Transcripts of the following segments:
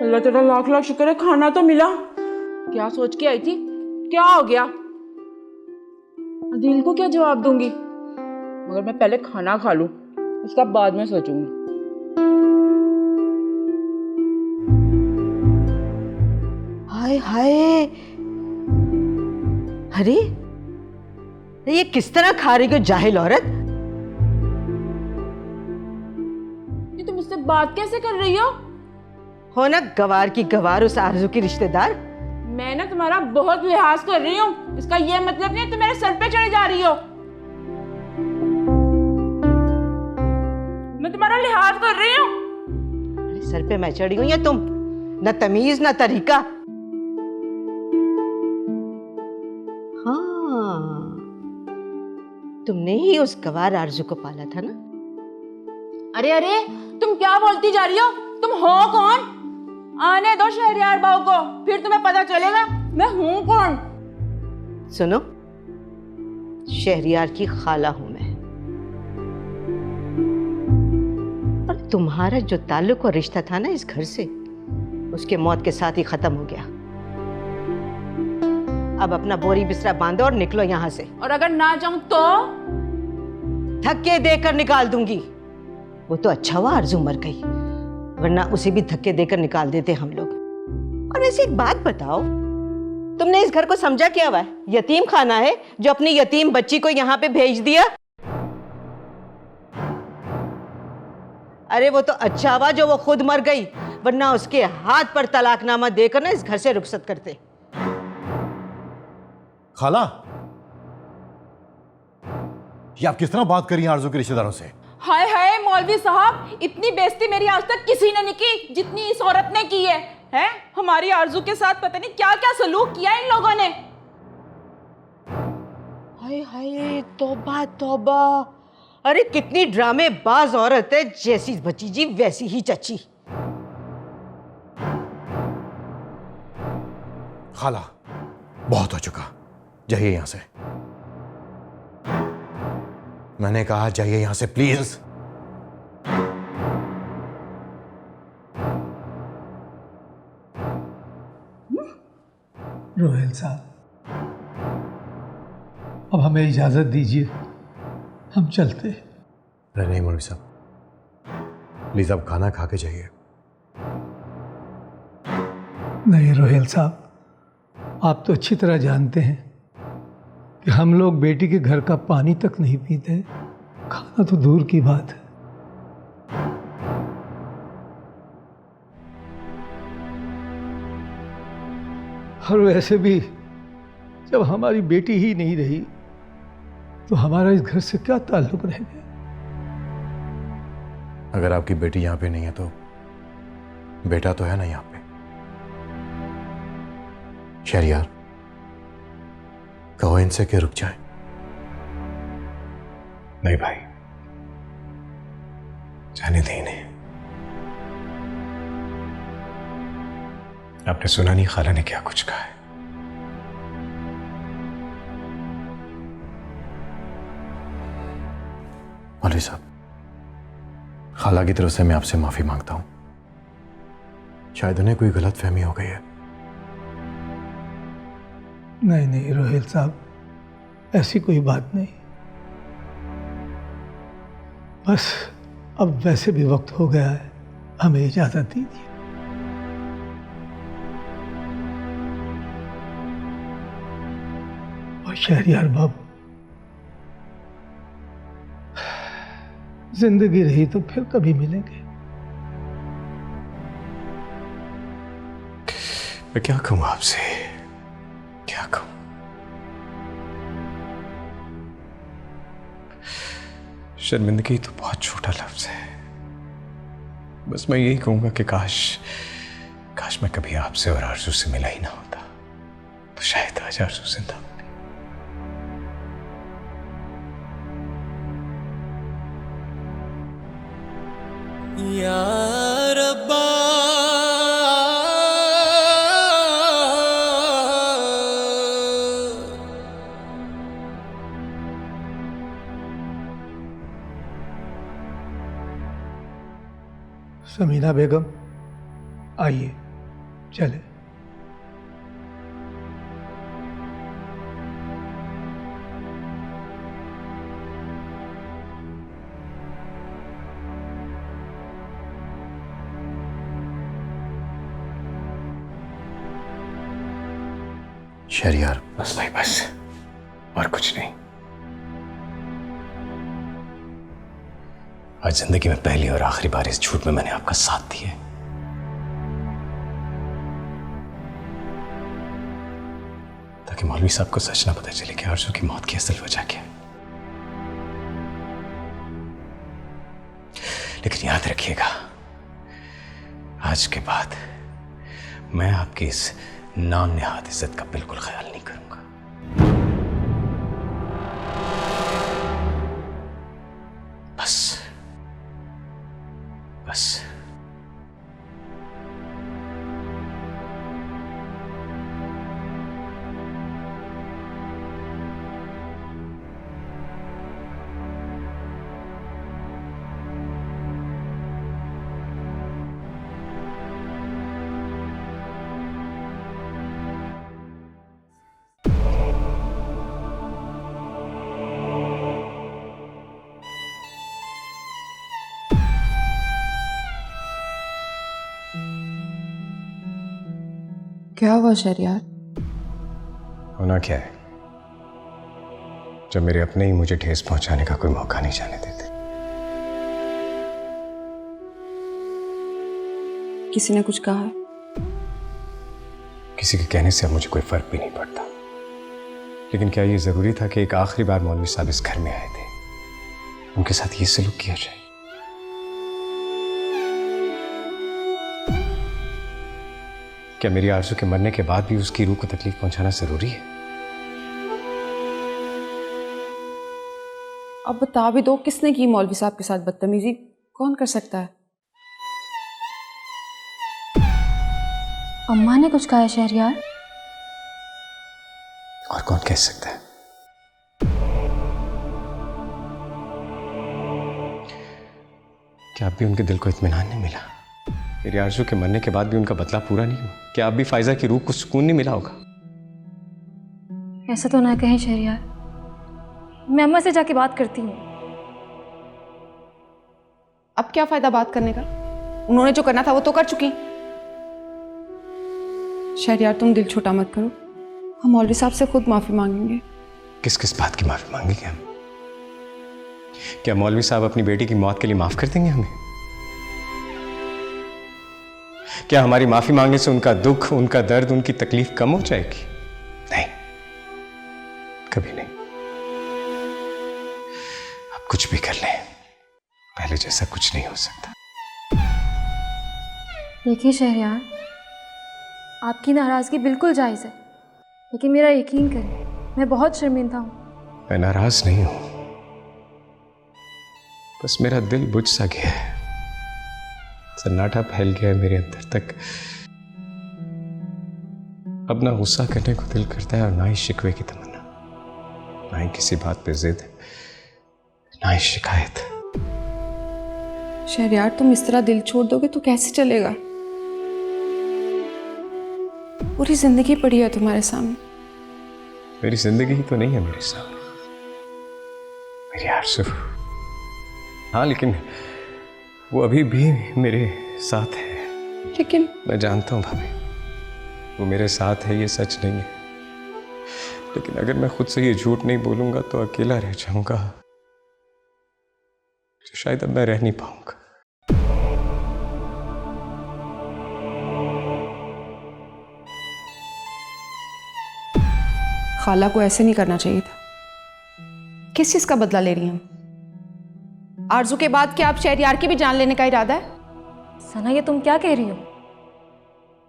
अल्लाह तेरा लाख लाख शुक्र है, खाना तो मिला। क्या सोच के आई थी, क्या हो गया? दिल को क्या जवाब दूंगी, मगर मैं पहले खाना खा लूं, उसका बाद में सोचूंगी। हाय हाय, अरे ये किस तरह खा रही हो जाहिल औरत? ये तुम मुझसे बात कैसे कर रही हो ना गवार की गवार, उस आरजू की रिश्तेदार। मैं ना तुम्हारा बहुत लिहाज कर रही हूँ, इसका ये मतलब नहीं तुम मेरे सर पे चढ़े जा रही हो। मैं तुम्हारा लिहाज कर रही हूँ। अरे सर पे मैं चढ़ी हूँ या तुम? न तमीज न तरीका। हाँ, तुमने ही उस गवार आरजू को पाला था ना? अरे अरे, तुम क्या बोलती जा रही हो? तुम हो कौन? आने दो शहरयार बाबू को, फिर तुम्हें पता चलेगा मैं हूं कौन। सुनो, शहरयार की खाला हूं मैं, और तुम्हारा जो ताल्लुक और रिश्ता था ना इस घर से, उसके मौत के साथ ही खत्म हो गया। अब अपना बोरी बिस्तरा बांधो और निकलो यहां से। और अगर ना जाऊं तो? धक्के देकर निकाल दूंगी। वो तो अच्छा हुआ आरजू मर गई, वरना उसे भी धक्के देकर निकाल देते हम लोग। और ऐसी एक बात बताओ, तुमने इस घर को समझा क्या हुआ है? यतीम खाना है जो अपनी यतीम बच्ची को यहाँ पे भेज दिया? अरे वो तो अच्छा हुआ जो वो खुद मर गई, वरना उसके हाथ पर तलाकनामा देकर ना इस घर से रुखसत करते। खाला, ये आप किस तरह बात कर रही हैं आरजू के रिश्तेदारों से? हाय हाय मौलवी साहब, इतनी बेइज्जती मेरी आज तक किसी ने नहीं की जितनी इस औरत ने की है। हैं? हमारी आरजू के साथ पता नहीं क्या क्या सलूक किया इन लोगों ने। हाय हाय, तौबा तौबा। अरे कितनी ड्रामेबाज औरत है, जैसी भतीजी वैसी ही चची। खाला, बहुत हो चुका, जाइए यहां से। मैंने कहा जाइए यहां से प्लीज। रोहेल साहब, अब हमें इजाजत दीजिए, हम चलते हैं। अरे नहीं मौलवी साहब, प्लीज आप खाना खा के जाइए। नहीं रोहेल साहब, आप तो अच्छी तरह जानते हैं कि हम लोग बेटी के घर का पानी तक नहीं पीते हैं, खाना तो दूर की बात है। और वैसे भी जब हमारी बेटी ही नहीं रही तो हमारा इस घर से क्या ताल्लुक रह गया? अगर आपकी बेटी यहां पे नहीं है तो बेटा तो है ना यहां पे। शहरयार, कहो इनसे कि रुक जाए। नहीं भाई, जाने दें इन्हें। आपने सुना नहीं खाला ने क्या कुछ कहा है? मौलवी साहब, खाला की तरफ से मैं आपसे माफी मांगता हूं, शायद उन्हें कोई गलतफहमी हो गई है। नहीं नहीं रोहेल साहब, ऐसी कोई बात नहीं। बस अब वैसे भी वक्त हो गया है, हमें इजाजत दीजिए। और शहरयार बाबू, जिंदगी रही तो फिर कभी मिलेंगे। मैं क्या कहूं आपसे, क्या कहूं? शर्मिंदगी तो बहुत छोटा लफ्ज है। बस मैं यही कहूंगा कि काश मैं कभी आपसे और आरजू से मिला ही ना होता, तो शायद आज आरजू जिंदा होती। या रब्बा समीना बेगम, आइए। चले। शहरयार, बस भाई बस, और कुछ नहीं। आज जिंदगी में पहली और आखिरी बार इस झूठ में मैंने आपका साथ दिया है। ताकि मौलवी साहब को सच ना पता चले कि आरज़ू की मौत की असल वजह क्या है। लेकिन याद रखिएगा, आज के बाद मैं आपकी इस नाम नेहाद इज्जत का बिल्कुल ख्याल नहीं करूंगा। बस बस क्या हुआ शहरयार? होना क्या है, जब मेरे अपने ही मुझे ठेस पहुंचाने का कोई मौका नहीं जाने देते। किसी ने कुछ कहा है? किसी के कहने से अब मुझे कोई फर्क भी नहीं पड़ता, लेकिन क्या ये जरूरी था कि एक आखिरी बार मौलवी साहब इस घर में आए थे, उनके साथ ये सलूक किया जाए? क्या मेरी आरज़ू के मरने के बाद भी उसकी रूह को तकलीफ पहुंचाना जरूरी है? अब बता भी दो, किसने की मौलवी साहब के साथ बदतमीजी? कौन कर सकता है? अम्मा ने कुछ कहा है शहरयार? और कौन कह सकता है? क्या अब भी उनके दिल को इत्मीनान नहीं मिला? मेरी आरज़ू के मरने के बाद भी उनका बदला पूरा नहीं हुआ? क्या अब भी फायजा की रूह को सुकून नहीं मिला होगा? ऐसा तो ना कहें शहरयार, मैं अम्मा से जाके बात करती हूँ। अब क्या फायदा बात करने का? उन्होंने जो करना था वो तो कर चुकी। शहरयार तुम दिल छोटा मत करो, हम मौलवी साहब से खुद माफी मांगेंगे। किस किस बात की माफी मांगेंगे हम? क्या मौलवी साहब अपनी बेटी की मौत के लिए माफ कर देंगे हमें? क्या हमारी माफी मांगने से उनका दुख, उनका दर्द, उनकी तकलीफ कम हो जाएगी? नहीं, कभी नहीं। अब कुछ भी कर लें, पहले जैसा कुछ नहीं हो सकता। देखिए शहरयार, आपकी नाराजगी बिल्कुल जायज़ है, लेकिन मेरा यकीन करें, मैं बहुत शर्मिंदा हूँ। मैं नाराज नहीं हूं, बस मेरा दिल बुझ सा गया है, सन्नाटा फैल गया है मेरे अंदर तक। अब ना गुस्सा करने को दिल करता है और ना ही शिकवे की तमन्ना, ना ही किसी बात पे जिद, ना ही शिकायत। शहरयार तुम इस तरह दिल छोड़ दोगे तो कैसे चलेगा? पूरी जिंदगी पड़ी है तुम्हारे सामने। मेरी जिंदगी ही तो नहीं है मेरे सामने, मेरी आरज़ू। हाँ, लेकिन वो अभी भी मेरे साथ है। लेकिन मैं जानता हूँ भाभी, वो मेरे साथ है, ये सच नहीं है। लेकिन अगर मैं खुद से ये झूठ नहीं बोलूंगा तो अकेला रह जाऊंगा, तो शायद अब मैं रह नहीं पाऊंगा। खाला को ऐसे नहीं करना चाहिए था। किस चीज का बदला ले रही हैं? आरजू के बाद क्या आप शहरयार की भी जान लेने का इरादा है? सना, ये तुम क्या कह रही हो?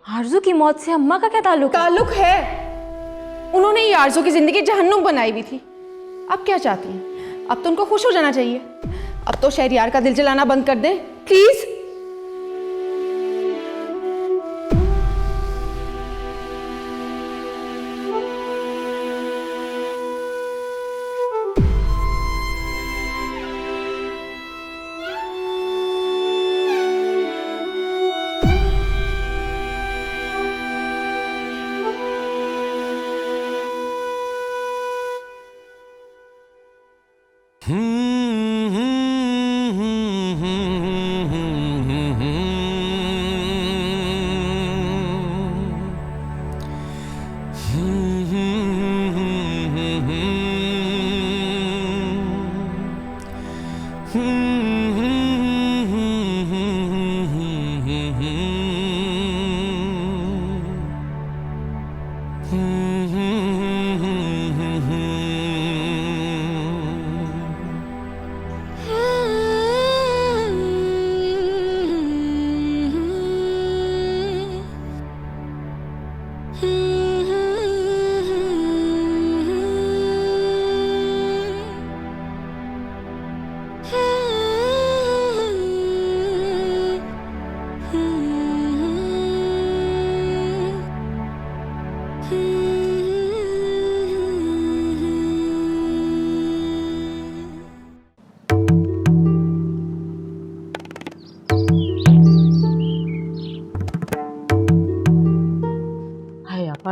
आरजू की मौत से अम्मा का क्या ताल्लुक है? ताल्लुक है। उन्होंने ही आरजू की जिंदगी जहन्नुम बनाई हुई थी। अब क्या चाहती हैं? अब तो उनको खुश हो जाना चाहिए। अब तो शहरयार का दिल जलाना बंद कर दें प्लीज।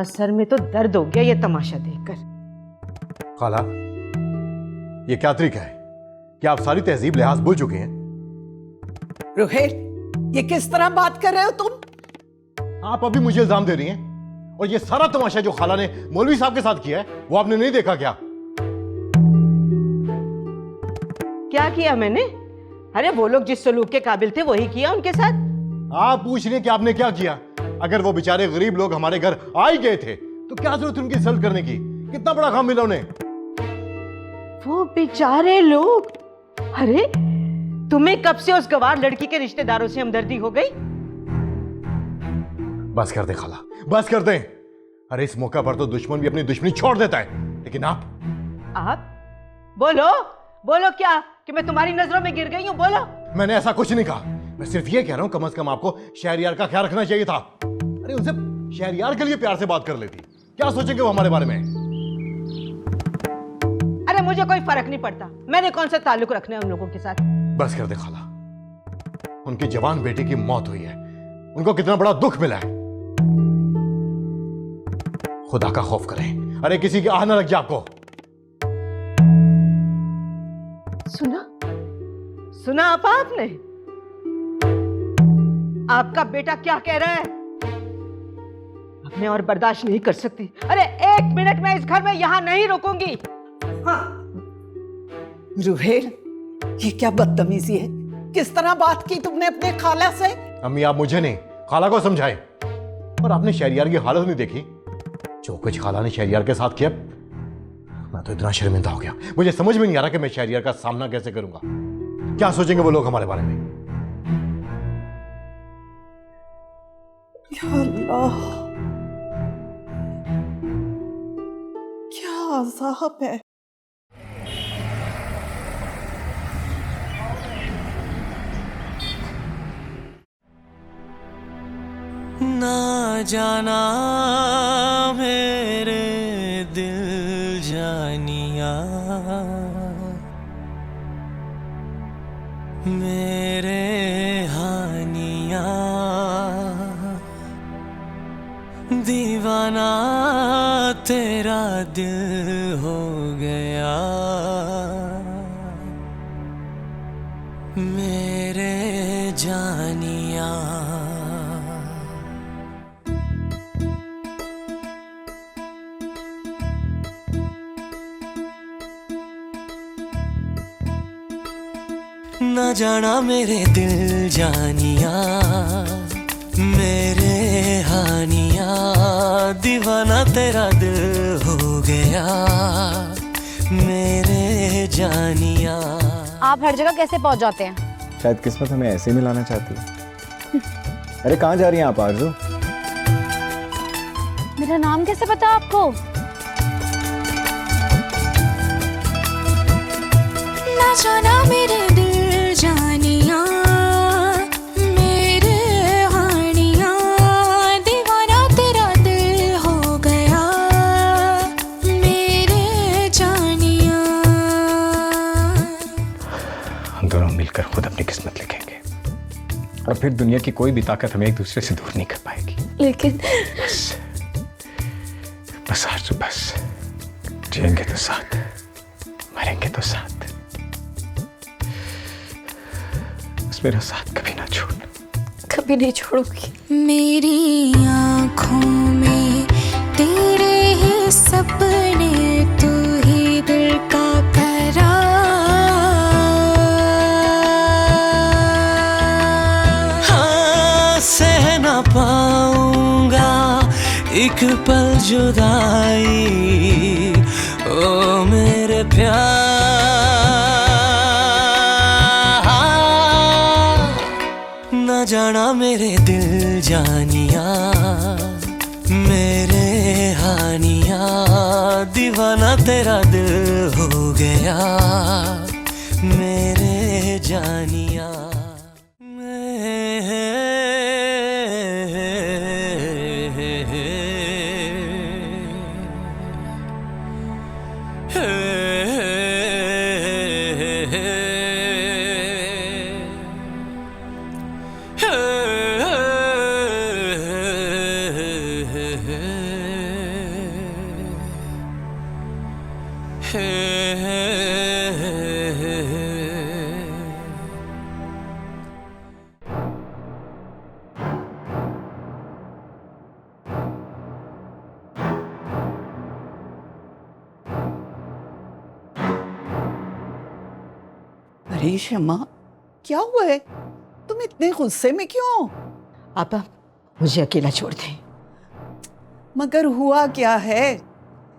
और सर में तो दर्द हो गया ये तमाशा देखकर। खाला, ये क्या तरीका है? क्या आप सारी तहजीब लिहाज भूल चुके हैं? रोहेल, ये किस तरह बात कर रहे हो तुम? आप अभी मुझे इल्जाम दे रही हैं? और ये सारा तमाशा जो खाला ने मौलवी साहब के साथ किया है वो आपने नहीं देखा क्या? क्या किया मैंने? अरे वो लोग जिस सलूक के काबिल थे वही किया उनके साथ। आप पूछ रहे हैं कि आपने क्या किया? अगर वो बेचारे गरीब लोग हमारे घर आ ही गए थे तो क्या जरूरत उनकी इंसल्ट करने की? कितना बड़ा काम मिला उन्हें। वो बेचारे लोग? अरे तुम्हें कब से उस गवार लड़की के रिश्तेदारों से हमदर्दी हो गई? बस कर दे खाला, बस कर दे। अरे इस मौका पर तो दुश्मन भी अपनी दुश्मनी छोड़ देता है, लेकिन आप बोलो बोलो, क्या कि मैं तुम्हारी नजरों में गिर गई हूं? बोलो। मैंने ऐसा कुछ नहीं कहा, मैं सिर्फ ये कह रहा हूं कम से कम आपको शहरयार का ख्याल रखना चाहिए था। अरे उनसे शहरयार के लिए प्यार से बात कर लेती, क्या सोचेंगे वो हमारे बारे में? अरे मुझे कोई फर्क नहीं पड़ता, मैंने कौन सा ताल्लुक रखना है उन लोगों के साथ। बस कर दे खाला, उनकी जवान बेटी की मौत हुई है, उनको कितना बड़ा दुख मिला है। खुदा का खौफ करें, अरे किसी की आह न लग जाए आपको। सुना आपने? आपका बेटा क्या कह रहा है? अब मैं और बर्दाश्त नहीं कर सकती। अरे 1 मिनट में इस घर में यहां नहीं रुकूंगी। हाँ रोहेल, ये क्या बदतमीजी है? किस तरह बात की तुमने अपने खाला से? अम्मी आप मुझे नहीं खाला को समझाएं। और आपने शहरयार की हालत नहीं देखी? जो कुछ खाला ने शहरयार के साथ किया, मैं तो इतना शर्मिंदा हो गया, मुझे समझ में नहीं आ रहा कि मैं शहरयार का सामना कैसे करूंगा। क्या सोचेंगे वो लोग हमारे बारे में? या अल्लाह, क्या अज़ाब है। ना जाना मेरे दिल जानिया, मेरे हानिया, दीवाना तेरा दिल हो गया, मेरे जानिया। न जाना मेरे दिल जानिया, मेरे हानिया, दीवाना तेरा दिल हो गया, मेरे जानिया। आप हर जगह कैसे पहुंच जाते हैं? शायद किस्मत हमें ऐसे ही मिलाना चाहती है। अरे कहाँ जा रही हैं आप आरज़ू? मेरा नाम कैसे पता आपको? ना जाना मेरे दिल जानिया, मेरे हानिया, दीवाना तेरा दिल हो गया, मेरे जानिया। हम दोनों मिलकर खुद अपनी किस्मत लिखेंगे और फिर दुनिया की कोई भी ताकत हमें एक दूसरे से दूर नहीं कर पाएगी। लेकिन बस आरज़ू, बस जिएंगे तो साथ, मरेंगे तो साथ। बस मेरा साथ कभी ना छोड़ना। कभी नहीं छोड़ूंगी। मेरी आँखों में तेरे ही सपने, तू ही दिल का करार। हाँ, सह ना पाऊंगा एक पल जुदाई, ओ मेरे प्यार। न जाना मेरे दिल जानिया, मेरे हानिया, दीवाना तेरा दिल हो गया, मेरे जानिया। अरे शमा, क्या हुआ है? तुम इतने गुस्से में क्यों हो? आपा मुझे अकेला छोड़ दें। मगर हुआ क्या है?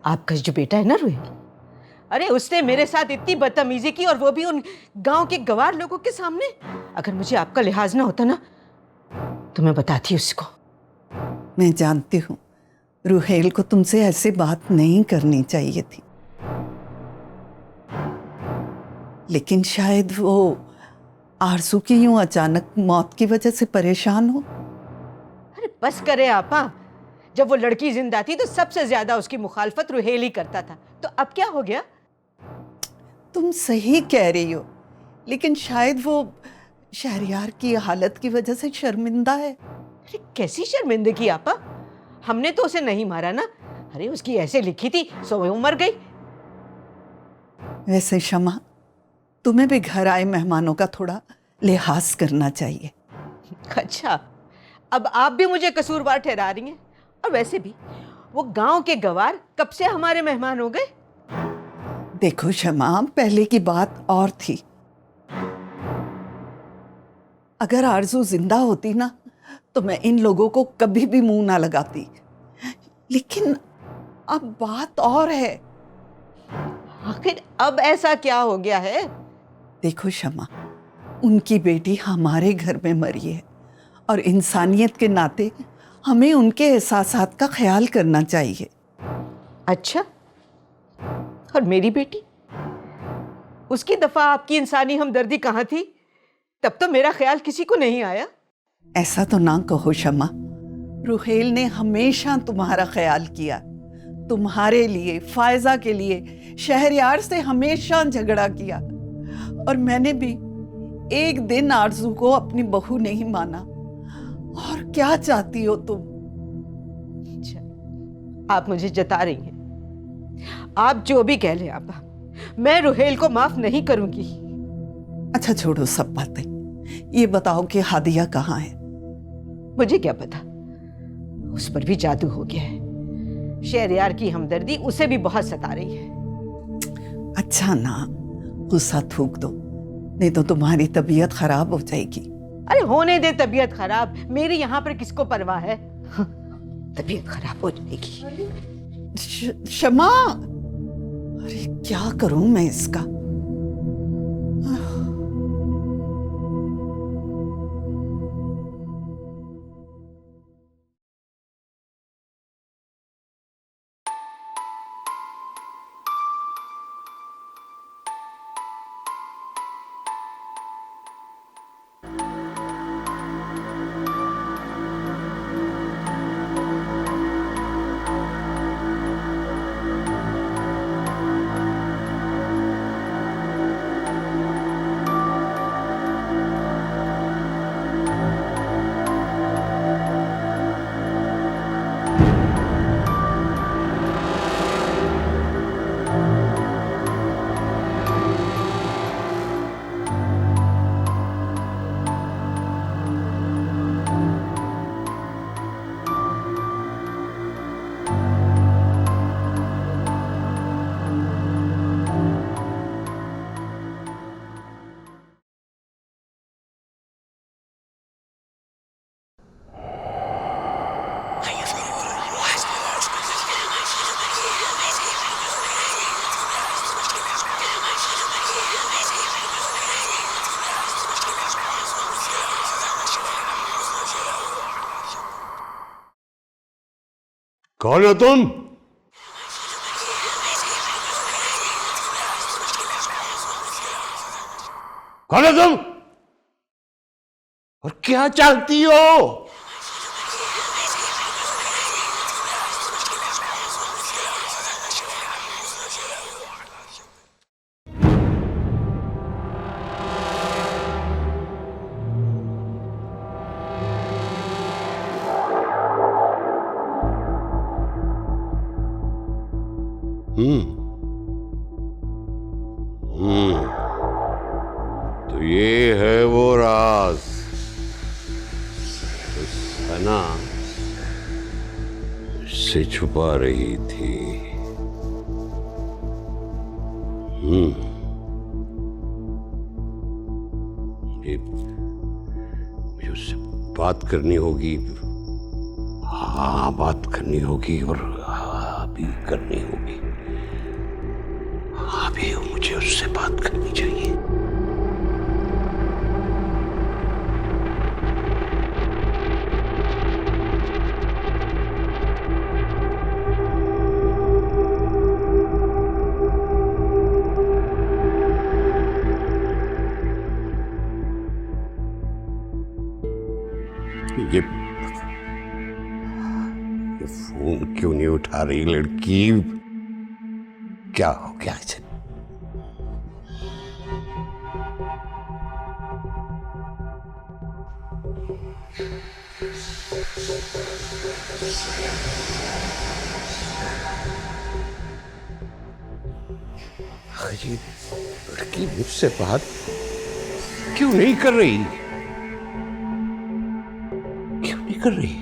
आपका जो बेटा है ना रोहिल, अरे उसने मेरे साथ इतनी बदतमीजी की, और वो भी उन गांव के गवार लोगों के सामने। अगर मुझे आपका लिहाज ना होता ना तो मैं बताती उसको। मैं जानती हूँ रुहेल को तुमसे ऐसे बात नहीं करनी चाहिए थी, लेकिन शायद वो आरज़ू की यूं अचानक मौत की वजह से परेशान हो। अरे बस करे आपा, जब वो लड़की जिंदा थी तो सबसे ज्यादा उसकी मुखालफत रुहेल ही करता था, तो अब क्या हो गया? तुम सही कह रही हो, लेकिन शायद वो शहरयार की हालत की वजह से शर्मिंदा है। अरे कैसी शर्मिंदगी आपा, हमने तो उसे नहीं मारा ना। अरे उसकी ऐसे लिखी थी सो वो मर गई। वैसे शमा, तुम्हें भी घर आए मेहमानों का थोड़ा लिहाज करना चाहिए। अच्छा, अब आप भी मुझे कसूरवार ठहरा रही हैं। और वैसे भी वो गांव के गवार कब से हमारे मेहमान हो गए? देखो शमा, पहले की बात और थी। अगर आरज़ू जिंदा होती ना तो मैं इन लोगों को कभी भी मुंह ना लगाती, लेकिन अब बात और है। आखिर अब ऐसा क्या हो गया है? देखो शमा, उनकी बेटी हमारे घर में मरी है, और इंसानियत के नाते हमें उनके एहसासात का ख्याल करना चाहिए। अच्छा, और मेरी बेटी, उसकी दफा आपकी इंसानी हमदर्दी कहाँ थी? तब तो मेरा ख्याल किसी को नहीं आया। ऐसा तो ना कहो शमा, रुहेल ने हमेशा तुम्हारा ख्याल किया। तुम्हारे लिए, फायजा के लिए शहरयार से हमेशा झगड़ा किया, और मैंने भी एक दिन आरज़ू को अपनी बहू नहीं माना। और क्या चाहती हो तुम? अच्छा, आप मुझे जता रही हैं। आप जो भी कह ले आपा, मैं रुहेल को माफ नहीं करूंगी। अच्छा छोड़ो सब बातें, ये बताओ कि हादिया कहाँ है? मुझे क्या पता, उस पर भी जादू हो गया है। शहरयार की हमदर्दी उसे भी बहुत सता रही है। अच्छा ना, गुस्सा थूक दो, नहीं तो तुम्हारी तबीयत खराब हो जाएगी। अरे होने दे तबीयत खराब, मेरी यहाँ पर किसको परवाह है? तबीयत खराब हो जाएगी। शमा, अरे क्या करूं मैं इसका? कौन हो तुम? कौन हो तुम और क्या चाहती हो? तो ये है वो राज जो सना से छुपा रही थी। बात करनी होगी। हाँ, बात करनी होगी और अभी करनी होगी। अभी मुझे उससे बात करनी चाहिए। ये फोन क्यों नहीं उठा रही लड़की? क्या हो गया इसे? ये लड़की मुझसे बात क्यों नहीं कर रही? क्यों नहीं कर रही?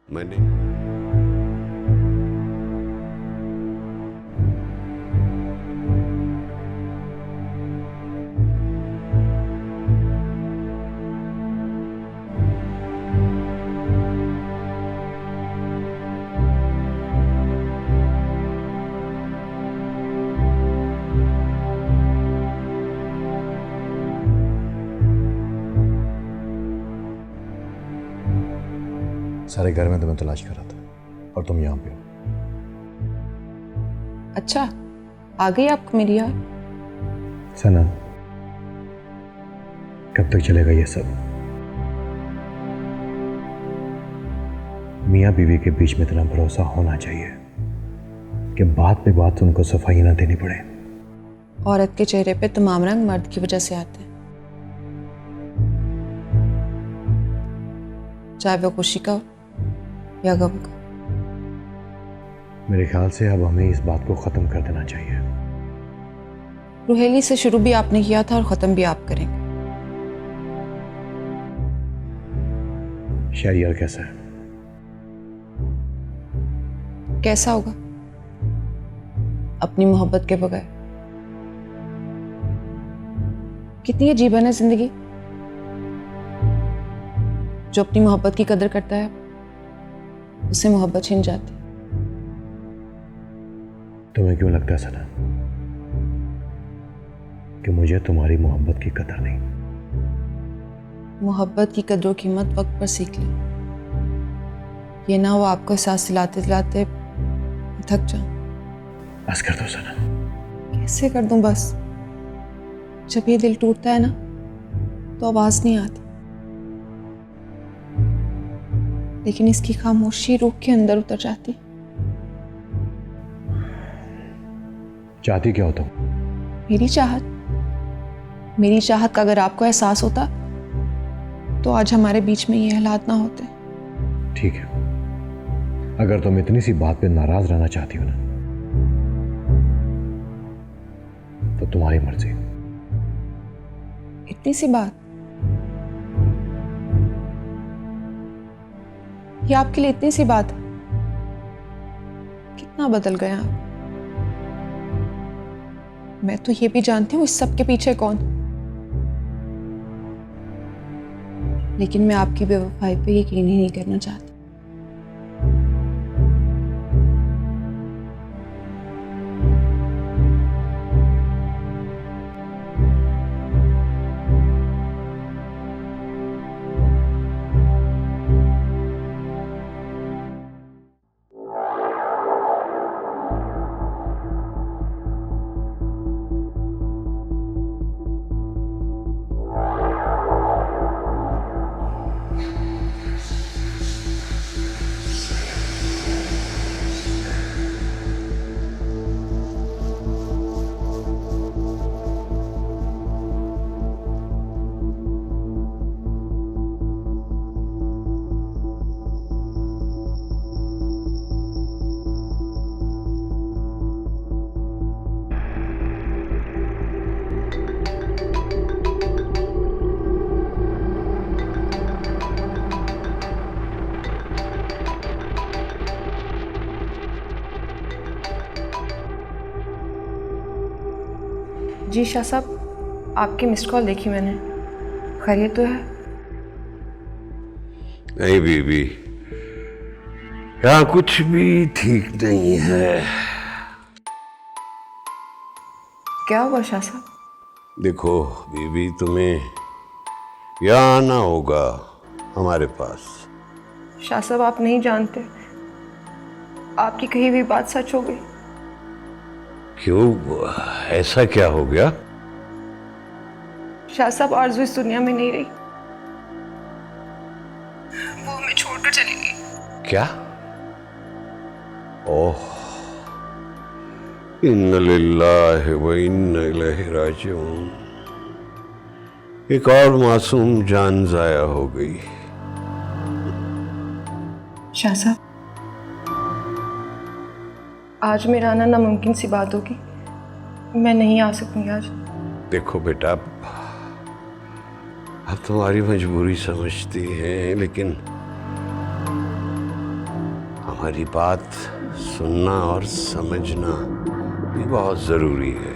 मैंने सारे घर में तुम्हें तलाश कर रहा था और तुम यहाँ पे हो। अच्छा, आ गई आपको मेरी याद? सना, कब तक चलेगा ये सब? मियाँ बीवी के बीच में इतना भरोसा होना चाहिए कि बात पे बात उनको सफाई ना देनी पड़े। औरत के चेहरे पे तमाम रंग मर्द की वजह से आते हैं, चाहे वो खुशी का हो या गम का। मेरे ख्याल से अब हमें इस बात को खत्म कर देना चाहिए। रुहेली से शुरू भी आपने किया था और खत्म भी आप करेंगे। शहरियार कैसा है? कैसा होगा अपनी मोहब्बत के बगैर? कितनी अजीबन है जिंदगी। जो अपनी मोहब्बत की कदर करता है उससे मोहब्बत छिन जाती। तुम्हें क्यों लगता है सना कि मुझे तुम्हारी मोहब्बत की कदर नहीं? मोहब्बत की कदर कीमत वक्त पर सीख ले, ये ना वो आपको एहसास दिलाते दिलाते थक जाऊं। बस कर दो सना। कैसे कर दूं बस? जब ये दिल टूटता है ना तो आवाज नहीं आती, लेकिन इसकी खामोशी रूह के अंदर उतर जाती। चाहती क्या हो तुम? मेरी चाहत का अगर आपको एहसास होता तो आज हमारे बीच में ये हालात ना होते। ठीक है, अगर तुम इतनी सी बात पे नाराज रहना चाहती हो ना तो तुम्हारी मर्जी। इतनी सी बात ये आपके लिए इतनी सी बात है? कितना बदल गया आप। मैं तो ये भी जानती हूँ इस सब के पीछे कौन, लेकिन मैं आपकी बेवफाई पे यकीन ही नहीं करना चाहती। जी शाह साहब, आपकी मिस्ड कॉल देखी मैंने। खैरियत तो है? नहीं बीबी, यहाँ कुछ भी ठीक नहीं है। क्या हुआ शाह साहब? देखो बीबी, तुम्हें यहाँ आना होगा हमारे पास। शाह साहब, आप नहीं जानते, आपकी कही हुई बात सच हो गई। क्यों, ऐसा क्या हो गया? शाह साहब, आरज़ू इस दुनिया में नहीं रही, वो हमें छोड़कर चली गई। क्या? ओह, इन्ना लिल्लाहि व इन्ना इलैहि राजिऊन। एक और मासूम जान जाया हो गई। शाह साहब, आज मेरा आना नामुमकिन सी बात होगी, मैं नहीं आ सकूंगी आज। देखो बेटा, अब तुम्हारी मजबूरी समझती हैं, लेकिन हमारी बात सुनना और समझना भी बहुत जरूरी है।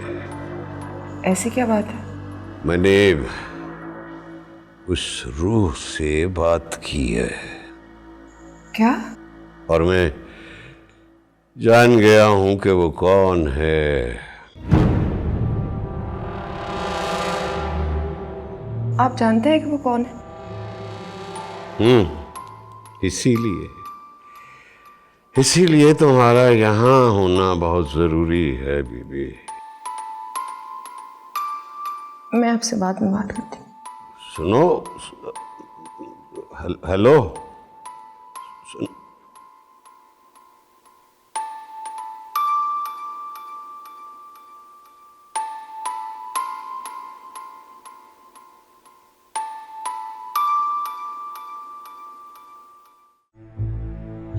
ऐसी क्या बात है? मैंने उस रूह से बात की है। क्या? और मैं जान गया हूं कि वो कौन है। आप जानते हैं कि वो कौन है? इसीलिए तुम्हारा यहाँ होना बहुत जरूरी है बीबी। मैं आपसे बाद में बात करती हूँ। सुनो, हेलो,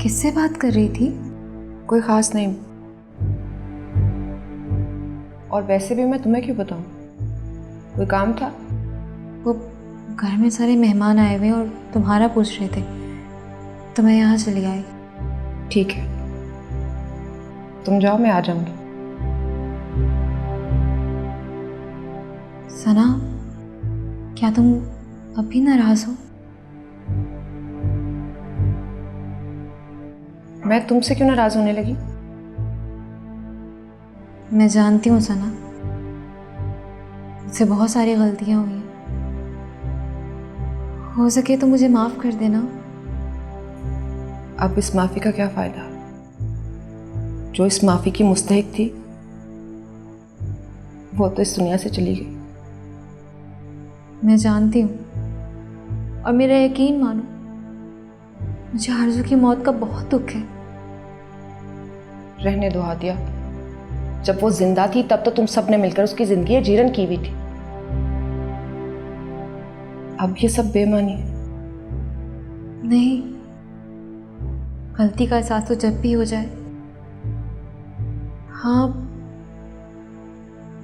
किससे बात कर रही थी? कोई खास नहीं, और वैसे भी मैं तुम्हें क्यों बताऊं? कोई काम था? वो घर में सारे मेहमान आए हुए और तुम्हारा पूछ रहे थे, तो मैं यहाँ चली आई। ठीक है, तुम जाओ, मैं आ जाऊंगी। सना, क्या तुम अभी नाराज हो? मैं तुमसे क्यों नाराज होने लगी? मैं जानती हूँ सना, मुझसे बहुत सारी गलतियाँ हुई हैं। हो सके तो मुझे माफ कर देना। अब इस माफी का क्या फायदा? जो इस माफी की मुस्तहिक थी वो तो इस दुनिया से चली गई। मैं जानती हूँ, और मेरा यकीन मानो, मुझे आरज़ू की मौत का बहुत दुख है। रहने दो हादिया, जब वो जिंदा थी तब तो तुम सब ने मिलकर उसकी जिंदगी जीरन की हुई थी। अब ये सब बेमानी है। नहीं, गलती का एहसास तो जब भी हो जाए। हाँ,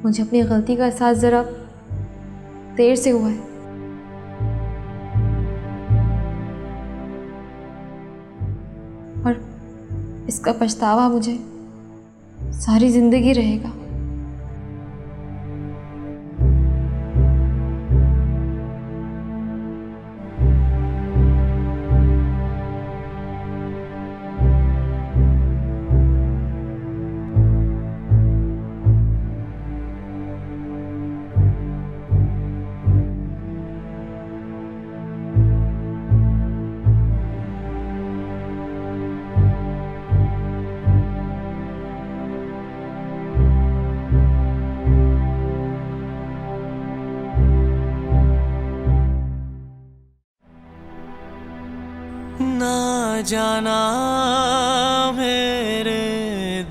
मुझे अपनी गलती का एहसास ज़रा देर से हुआ है। और इसका पछतावा मुझे सारी जिंदगी रहेगा। ना जाना मेरे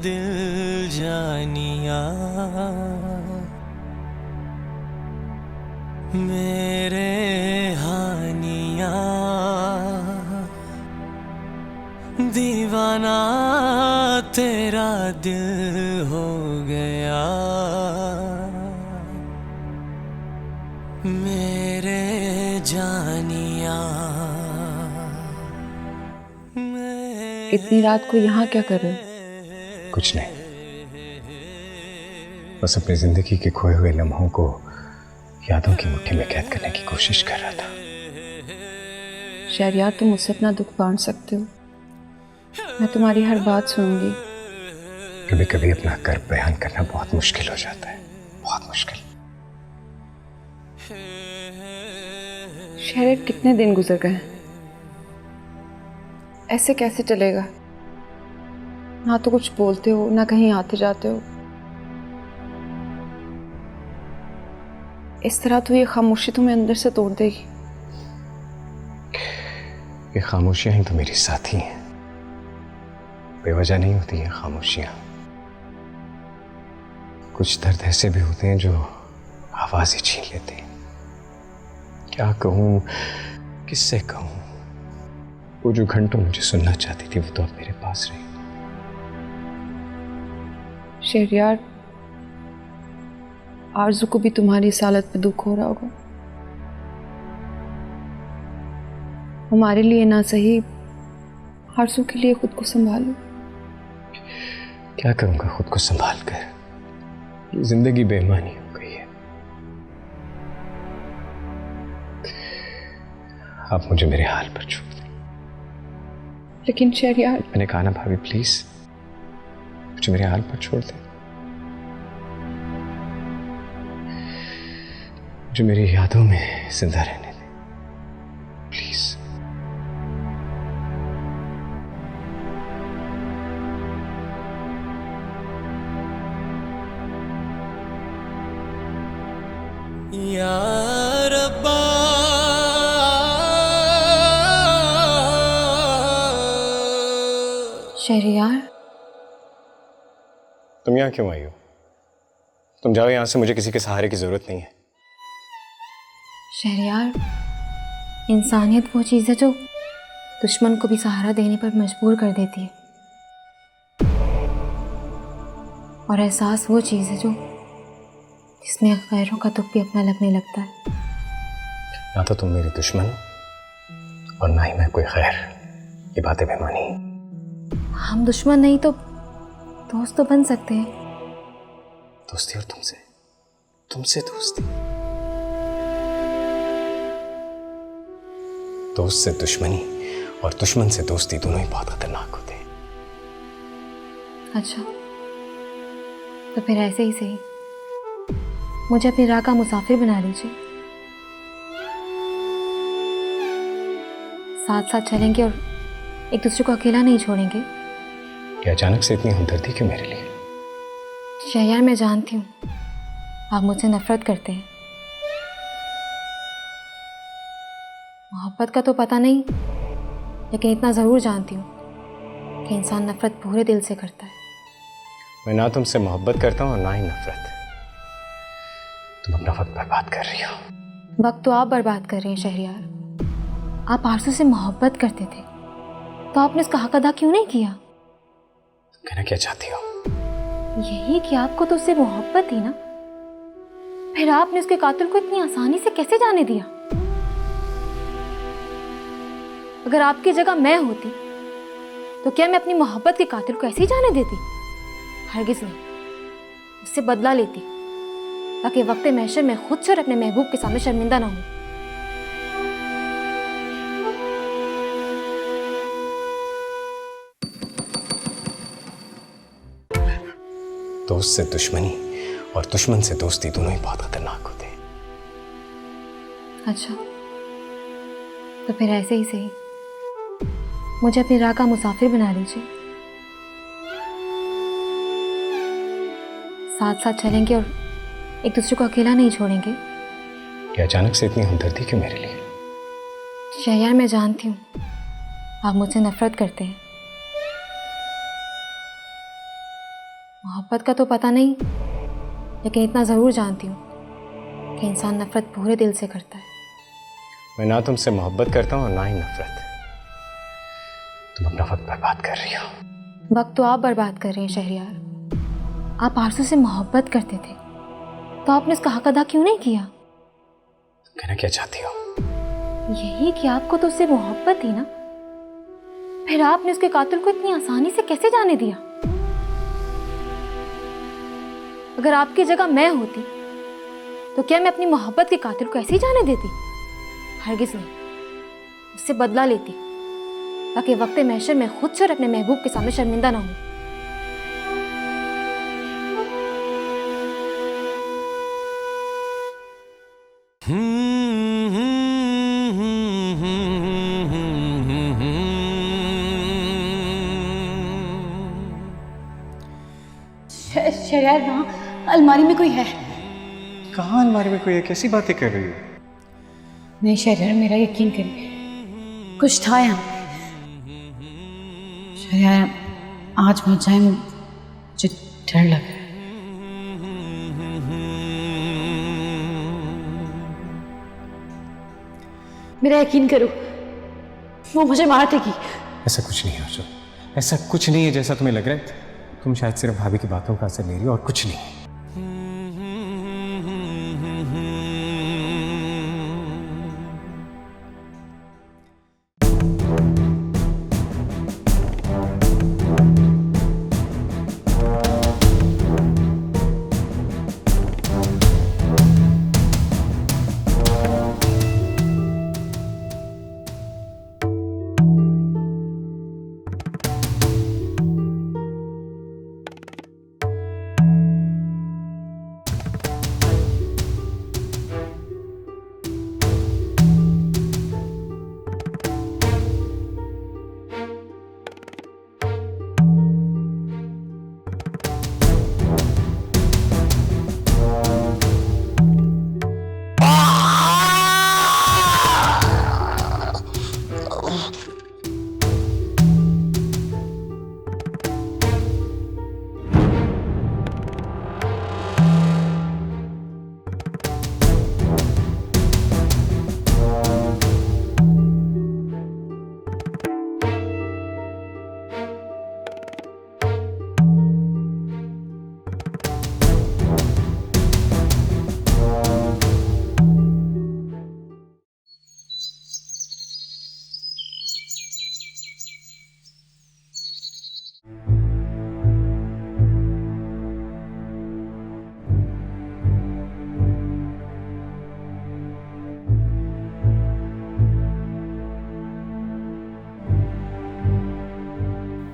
दिल जानिया, मेरे हानिया, दीवाना तेरा दिल हो गया, मेरे जानिया। इतनी रात को यहाँ क्या कर रहे हो? कुछ नहीं, बस अपनी जिंदगी के खोए हुए लम्हों को यादों की मुट्ठी में कैद करने की कोशिश कर रहा था। शहरयार, तुम मुझसे अपना दुख बांट सकते हो, मैं तुम्हारी हर बात सुनूंगी। कभी कभी अपना कर्ब बयान करना बहुत मुश्किल हो जाता है, बहुत मुश्किल। शहर, कितने दिन गुजर गए, ऐसे कैसे चलेगा? ना तो कुछ बोलते हो, ना कहीं आते जाते हो। इस तरह तो ये खामोशी तुम्हें अंदर से तोड़ देगी। ये खामोशियां ही तो मेरी साथी हैं, बेवजह नहीं होती ये खामोशियां। कुछ दर्द ऐसे भी होते हैं जो आवाज ही छीन लेते हैं। क्या कहूं, किससे कहूं? वो जो घंटों मुझे सुनना चाहती थी वो तो अब मेरे पास रही। शहरयार, आरजू को भी तुम्हारी इस हालत पे दुख हो रहा होगा। हमारे लिए ना सही, आरजू के लिए खुद को संभालो। क्या करूंगा खुद को संभाल कर? ये जिंदगी बेईमानी हो गई है। आप मुझे मेरे हाल पर छोड़ दें। लेकिन शहरयार, मैंने कहा ना भाभी, प्लीज मुझे मेरे हाल पर छोड़ दें। मुझे मेरी यादों में जिंदा रहने दें, प्लीज। या रब्बा शहरयार, तुम यहाँ क्यों आई हो? तुम जाओ यहाँ से, मुझे किसी के सहारे की जरूरत नहीं है। शहरयार, इंसानियत वो चीज़ है जो दुश्मन को भी सहारा देने पर मजबूर कर देती है, और एहसास वो चीज़ है जो जिसमें गैरों का दुख भी अपना लगने लगता है। ना तो तुम मेरी दुश्मन हो और ना ही मैं कोई खैर। ये बातें बेमानी हैं। हम दुश्मन नहीं तो दोस्त तो बन सकते हैं। दोस्ती और तुमसे तुमसे दोस्ती? दोस्त से दुश्मनी और दुश्मन से दोस्ती दोनों ही बहुत खतरनाक होते हैं। अच्छा, तो फिर ऐसे ही सही, मुझे अपनी राह का मुसाफिर बना लीजिए। साथ साथ चलेंगे और एक दूसरे को अकेला नहीं छोड़ेंगे। क्या अचानक से इतनी हमदर्दी क्यों मेरे लिए? शहरयार, मैं जानती हूँ आप मुझसे नफरत करते हैं। मोहब्बत का तो पता नहीं, लेकिन इतना ज़रूर जानती हूँ कि इंसान नफरत पूरे दिल से करता है। मैं ना तुमसे मोहब्बत करता हूँ और ना ही नफरत। तुम अपना वक्त बर्बाद कर रही हो। वक्त तो आप बर्बाद कर रहे हैं शहरयार। आप आरज़ू से मोहब्बत करते थे तो आपने उसका हक अदा क्यों नहीं किया? कहना क्या चाहती हो? यही कि आपको तो उससे मोहब्बत थी ना, फिर आपने उसके कातिल को इतनी आसानी से कैसे जाने दिया? अगर आपकी जगह मैं होती तो क्या मैं अपनी मोहब्बत के कातिल को ऐसे ही जाने देती? हरगिज नहीं, उससे बदला लेती ताकि वक्त महशर में खुद से और अपने महबूब के सामने शर्मिंदा ना हूं। दोस्त से दुश्मनी और दुश्मन से दोस्ती दोनों ही बहुत खतरनाक होते हैं। अच्छा, तो फिर ऐसे ही सही, मुझे अपनी राह का मुसाफिर बना लीजिए। साथ साथ चलेंगे और एक दूसरे को अकेला नहीं छोड़ेंगे। क्या अचानक से इतनी हमदर्दी क्यों मेरे लिए? शहरयार, मैं जानती हूँ आप मुझसे नफरत करते हैं। मोहब्बत का तो पता नहीं, लेकिन इतना ज़रूर जानती हूँ कि इंसान नफरत पूरे दिल से करता है। मैं ना तुमसे मोहब्बत करता हूँ और ना ही नफरत। तुम अपना वक्त बर्बाद कर रही हो। वक्त तो आप बर्बाद कर रहे हैं शहरयार। आप आरज़ू से मोहब्बत करते थे तो आपने उसका हक अदा क्यों नहीं किया? कहना क्या चाहती हो? यही कि आपको तो उससे मोहब्बत थी ना, फिर आपने उसके कातिल को इतनी आसानी से कैसे जाने दिया? अगर आपकी जगह मैं होती तो क्या मैं अपनी मोहब्बत के कातिल को ऐसे ही जाने देती? हरगिज नहीं, उससे बदला लेती ताकि वक्त महशर में खुद से और अपने महबूब के सामने शर्मिंदा ना हूं। शहरयार, वहाँ अलमारी में कोई है। कहाँ अलमारी में कोई है? कैसी बातें कर रही हो? नहीं शहरयार, मेरा यकीन करिए, कुछ था यहाँ। शहरयार, आज मत जाए, मुझे डर लग रहा है। मेरा यकीन करो, वो मुझे मार देगी। ऐसा कुछ नहीं है आरजू, ऐसा कुछ नहीं है जैसा तुम्हें लग रहा है। तुम शायद सिर्फ भाभी की बातों का असर ले रही हो और कुछ नहीं।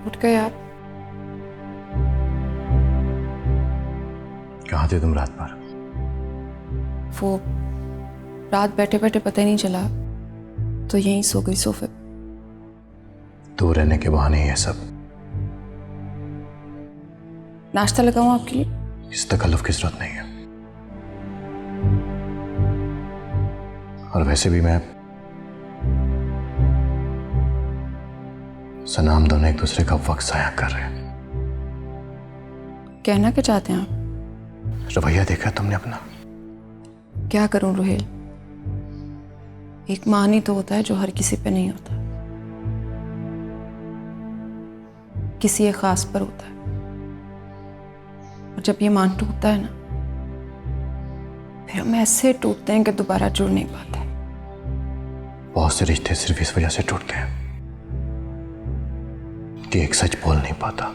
उठ गए आप? कहाँ थे तुम रात भर? वो रात बैठे बैठे पता ही नहीं चला, तो यहीं सो गई सोफे। दूर रहने के बहाने ये सब। नाश्ता लगाऊं आपके लिए? इस तकल्लुफ की जरूरत नहीं है। और वैसे भी मैं सनाम दोनों एक दूसरे का वक्त जाया कर रहे हैं। कहना क्या चाहते हैं आप? रवैया देखा तुमने अपना? क्या करूं रोहेल, एक मान ही तो होता है जो हर किसी पे नहीं होता, किसी एक खास पर होता है। और जब ये मान टूटता है ना, फिर हम ऐसे टूटते हैं कि दोबारा जुड़ नहीं पाते। बहुत से रिश्ते सिर्फ इस वजह से टूटते हैं कि एक सच बोल नहीं पाता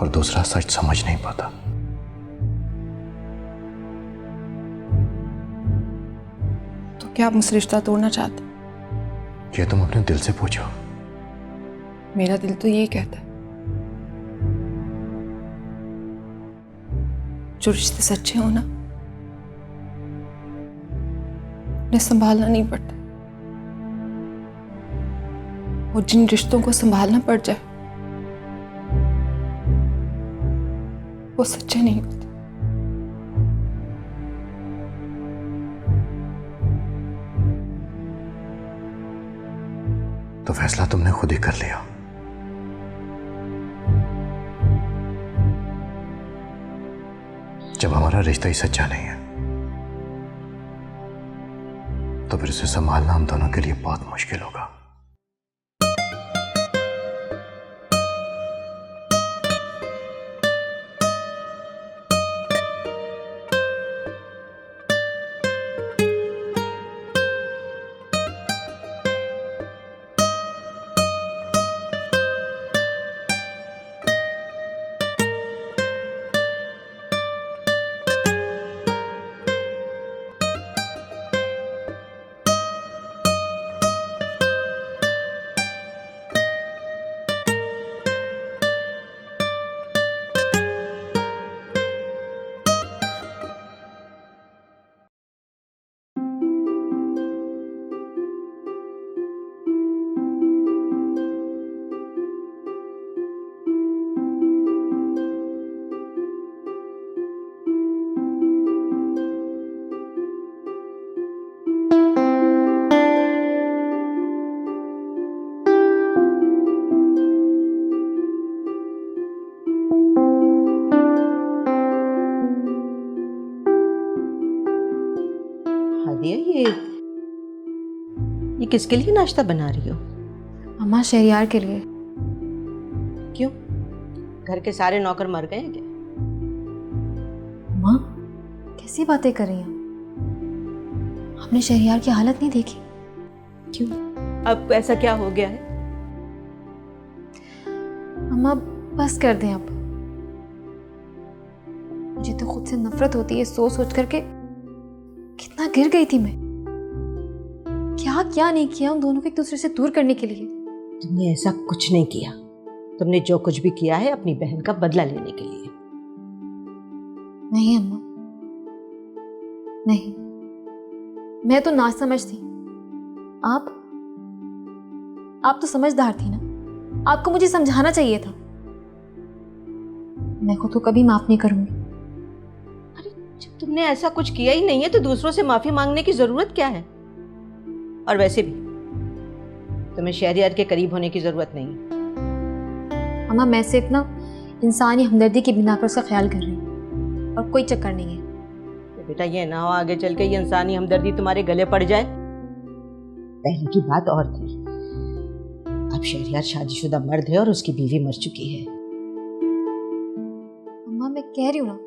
और दूसरा सच समझ नहीं पाता। तो क्या आप मुझसे रिश्ता तोड़ना चाहते? ये तुम अपने दिल से पूछो। मेरा दिल तो यही कहता है, जो रिश्ते सच्चे हो ना, उन्हें संभालना नहीं पड़ता। और जिन रिश्तों को संभालना पड़ जाए, वो सच्चे नहीं होते। तो फैसला तुमने खुद ही कर लिया। जब हमारा रिश्ता ही सच्चा नहीं है, तो फिर उसे संभालना हम दोनों के लिए बहुत मुश्किल होगा। ये किसके लिए नाश्ता बना रही हो? अम्मा शहरियार के लिए। क्यों, घर के सारे नौकर मर गए हैं क्या? माँ कैसी बातें कर रही हैं? आपने शहरियार की हालत नहीं देखी? क्यों, अब ऐसा क्या हो गया है? अम्मा बस कर दें अब। मुझे तो खुद से नफरत होती है सोच सोच करके कितना गिर गई थी मैं। क्या क्या नहीं किया उन दोनों को एक दूसरे से दूर करने के लिए। तुमने ऐसा कुछ नहीं किया। तुमने जो कुछ भी किया है अपनी बहन का बदला लेने के लिए। नहीं अम्मा, नहीं, मैं तो ना समझती। आप तो समझदार थी ना, आपको मुझे समझाना चाहिए था। मैं खुद को कभी माफ नहीं करूंगी। अरे जब तुमने ऐसा कुछ किया ही नहीं है तो दूसरों से माफी मांगने की जरूरत क्या है? और वैसे भी तुम्हें शहरियार के करीब होने की जरूरत नहीं है। अम्मा मैं सिर्फ ना इंसानी हमदर्दी की बिना पर उसका ख्याल कर रही हूँ और कोई चक्कर नहीं है। तो बेटा ये ना हो आगे चल के ये इंसानी हमदर्दी तुम्हारे गले पड़ जाए। पहले की बात और थी, अब शहरियार शादीशुदा मर्द है और उसकी बीवी मर चुकी है। अम्मा मैं कह रही हूँ ना,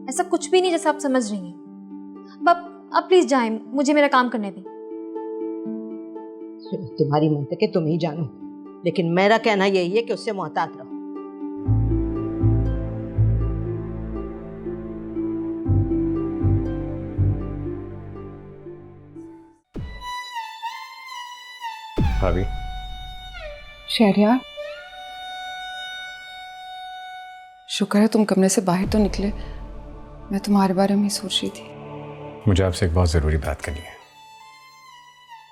ऐसा कुछ भी नहीं जैसा आप समझ रही हैं। अब प्लीज जाएं, मुझे मेरा काम करने दें। तुम्हारी मंतके तुम ही जानो, लेकिन मेरा कहना यही है कि उससे मोहतात रहो। भाभी, शहरियार, शुक्र है तुम कमरे से बाहर तो निकले। मैं तुम्हारे बारे में ही सोच रही थी। मुझे आपसे एक बहुत ज़रूरी बात करनी है।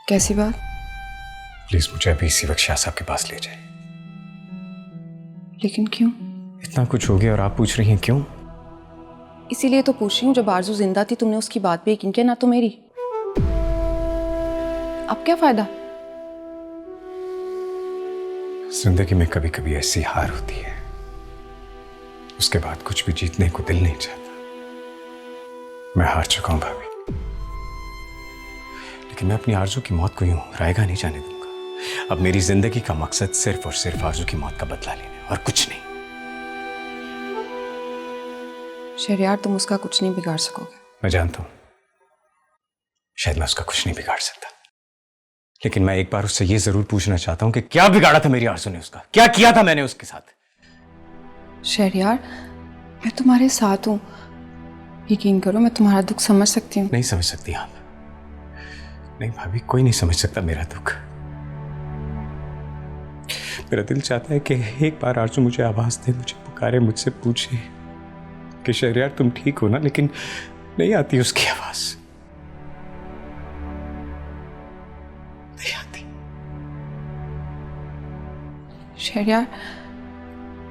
कैसी बात? प्लीज मुझे अभी इसी वक्त शाह साहब के पास ले जाए। लेकिन क्यों? इतना कुछ हो गया और आप पूछ रही हैं क्यों? इसीलिए तो पूछ रही हूँ, जब आरजू जिंदा थी तुमने उसकी बात भी यकीन किया, ना तो मेरी। अब क्या फायदा? जिंदगी में कभी कभी ऐसी हार होती है, उसके बाद कुछ भी जीतने को दिल नहीं चाहता। मैं हार चुका हूं भाभी, लेकिन मैं अपनी आरजू की मौत को यूं रायगा नहीं जाने दूंगा। अब मेरी जिंदगी का मकसद सिर्फ और सिर्फ आरजू की मौत का बदला लेना और कुछ नहीं। शहरियार तुम उसका कुछ नहीं बिगाड़ सकोगे। मैं जानता हूं, शायद मैं उसका कुछ नहीं बिगाड़ सकता, लेकिन मैं एक बार उससे यह जरूर पूछना चाहता हूं कि क्या बिगाड़ा था मेरी आरजू ने उसका? क्या किया था मैंने उसके साथ? शहरियार मैं तुम्हारे साथ हूं, यकीन करो मैं तुम्हारा दुख समझ सकती हूँ। नहीं समझ सकती आप? नहीं भाभी, कोई नहीं समझ सकता मेरा दुख। मेरा दिल चाहता है कि एक बार आरजू मुझे आवाज दे, मुझे पुकारे, मुझसे पूछे कि शहरियार तुम ठीक हो ना, लेकिन नहीं आती उसकी आवाज, नहीं आती। शहरियार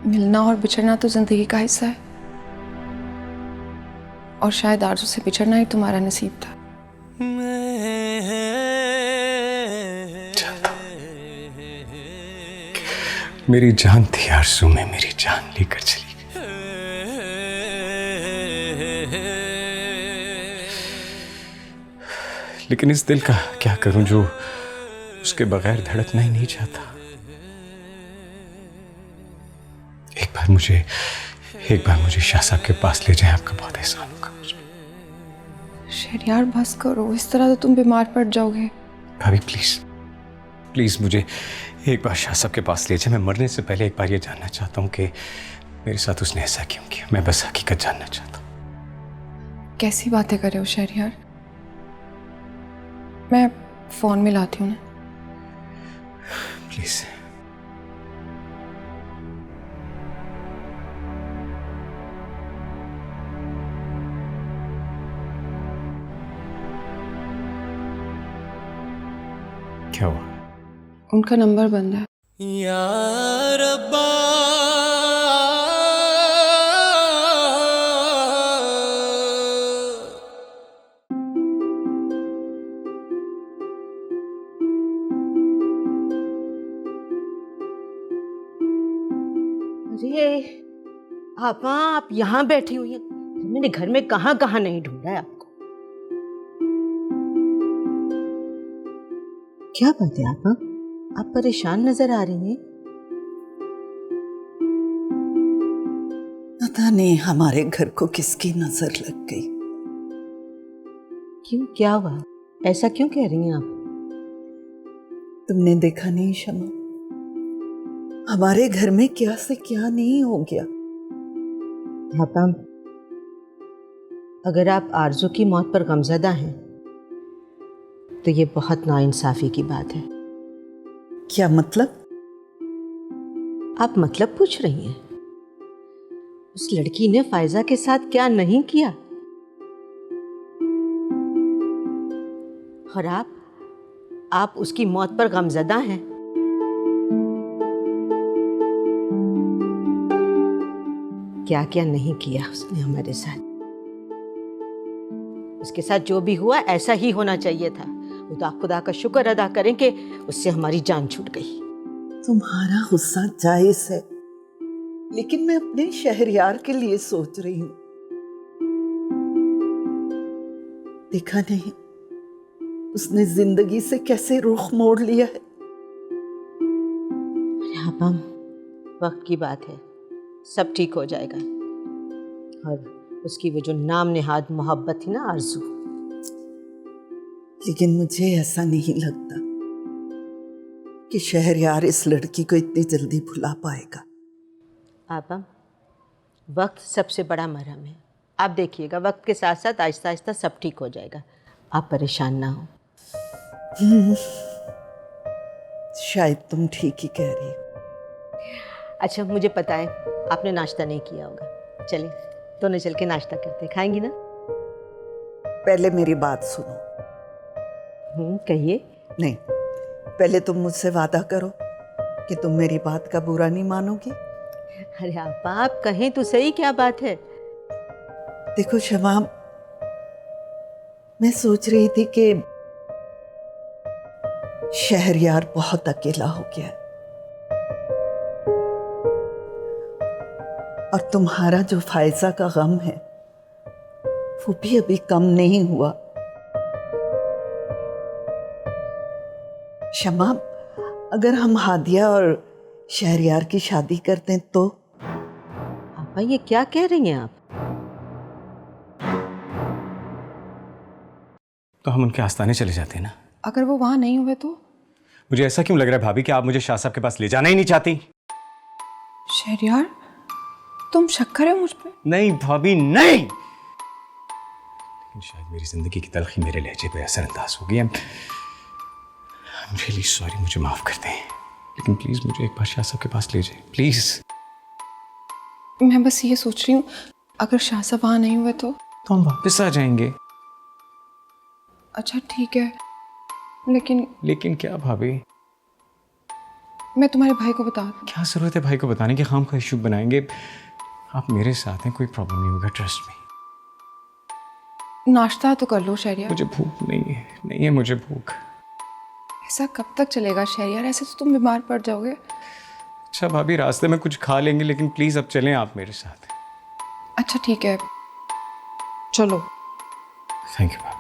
मिलना और बिछड़ना तो जिंदगी का हिस्सा है, और शायद आरजू से बिछड़ना ही तुम्हारा नसीब था। मेरी जान थी आरजू में, मेरी जान लेकर चली गई। लेकिन इस दिल का क्या करूं जो उसके बगैर धड़कना ही नहीं चाहता। एक बार मुझे शाह साहब के पास ले जाएं, आपका बहुत एहसान होगा मुझ पर। शहरियार बस करो, इस तरह तो तुम बीमार पड़ जाओगे। भाभी प्लीज प्लीज मुझे एक बार शाह साहब के पास ले जाए। मैं मरने से पहले एक बार ये जानना चाहता हूँ कि मेरे साथ उसने ऐसा क्यों किया। मैं बस हकीकत जानना चाहता हूँ। कैसी बातें कर रहे हो शहरियार? मैं फोन मिलाती हूँ ना। प्लीज। क्या हुआ? उनका नंबर बंद है। या रब्बा अरे आप यहाँ बैठी हुई हैं? मैंने घर में कहाँ कहाँ नहीं ढूंढा है आपको। क्या बात है आप परेशान नजर आ रही हैं। पता नहीं हमारे घर को किसकी नजर लग गई। क्यों, क्या हुआ? ऐसा क्यों कह रही हैं आप? तुमने देखा नहीं शमा, हमारे घर में क्या से क्या नहीं हो गया। पापा, अगर आप आरजू की मौत पर गमज़दा हैं तो ये बहुत नाइंसाफी की बात है। क्या मतलब? आप मतलब पूछ रही हैं? उस लड़की ने फायजा के साथ क्या नहीं किया, और आप उसकी मौत पर गमज़दा हैं। क्या क्या नहीं किया उसने हमारे साथ। उसके साथ जो भी हुआ ऐसा ही होना चाहिए था। खुदा का शुक्र अदा करें कि उससे हमारी जान छूट गई। तुम्हारा गुस्सा जायज है, लेकिन मैं अपने शहरयार के लिए सोच रही हूं। देखा नहीं उसने जिंदगी से कैसे रुख मोड़ लिया है। हाँ, वक्त की बात है, सब ठीक हो जाएगा। और उसकी वो जो नाम नेहाद मोहब्बत थी ना, आरजू, लेकिन मुझे ऐसा नहीं लगता कि शहरयार इस लड़की को इतनी जल्दी भुला पाएगा। आपा, वक्त सबसे बड़ा मरहम है। आप देखिएगा, वक्त के साथ साथ आहिस्ता आहिस्ता सब ठीक हो जाएगा। आप परेशान ना हो। शायद तुम ठीक ही कह रही हो। अच्छा, मुझे पता है आपने नाश्ता नहीं किया होगा। चलिए दोनों चल के नाश्ता करते, खाएंगी ना? पहले मेरी बात सुनो। कहिए। नहीं, पहले तुम मुझसे वादा करो कि तुम मेरी बात का बुरा नहीं मानोगी। अरे आप कहें तो सही, क्या बात है? देखो शमा, मैं सोच रही थी कि शहरयार बहुत अकेला हो गया है, और तुम्हारा जो फायजा का गम है वो भी अभी कम नहीं हुआ। शमा, अगर हम हादिया और शहरयार की शादी करते हैं तो? आपा, ये क्या कह रही हैं आप? तो हम उनके आस्थाने चले जाते हैं ना। अगर वो वहां नहीं हुए तो? मुझे ऐसा क्यों लग रहा है भाभी कि आप मुझे शाह साहब के पास ले जाना ही नहीं चाहती? शहरयार, तुम शक कर रहे हो मुझ पे? नहीं भाभी, नहीं। लेकिन शायद मेरी जिंदगी की तलखी मेरे लहजे पे असरअंदाज हो गई। I'm really sorry, मुझे माफ कर दें, लेकिन प्लीज मुझे एक बार शाह साहब के पास ले जाए, प्लीज। मैं बस ये सोच रही हूँ, अगर शाह साहब वहां नहीं हुए तो हम वापस आ जाएंगे। अच्छा ठीक है, लेकिन क्या भाभी? मैं तुम्हारे भाई को बता दूं। क्या जरूरत है भाई को बताने की? हम का इशू बनाएंगे। आप मेरे साथ हैं, कोई प्रॉब्लम नहीं होगा, ट्रस्ट मी। नाश्ता तो कर लो शहरयार। मुझे भूख नहीं है मुझे भूख। ऐसा कब तक चलेगा शहरयार? ऐसे तो तुम बीमार पड़ जाओगे। अच्छा भाभी, रास्ते में कुछ खा लेंगे, लेकिन प्लीज अब चलें आप मेरे साथ। अच्छा ठीक है, चलो। थैंक यू भाभी।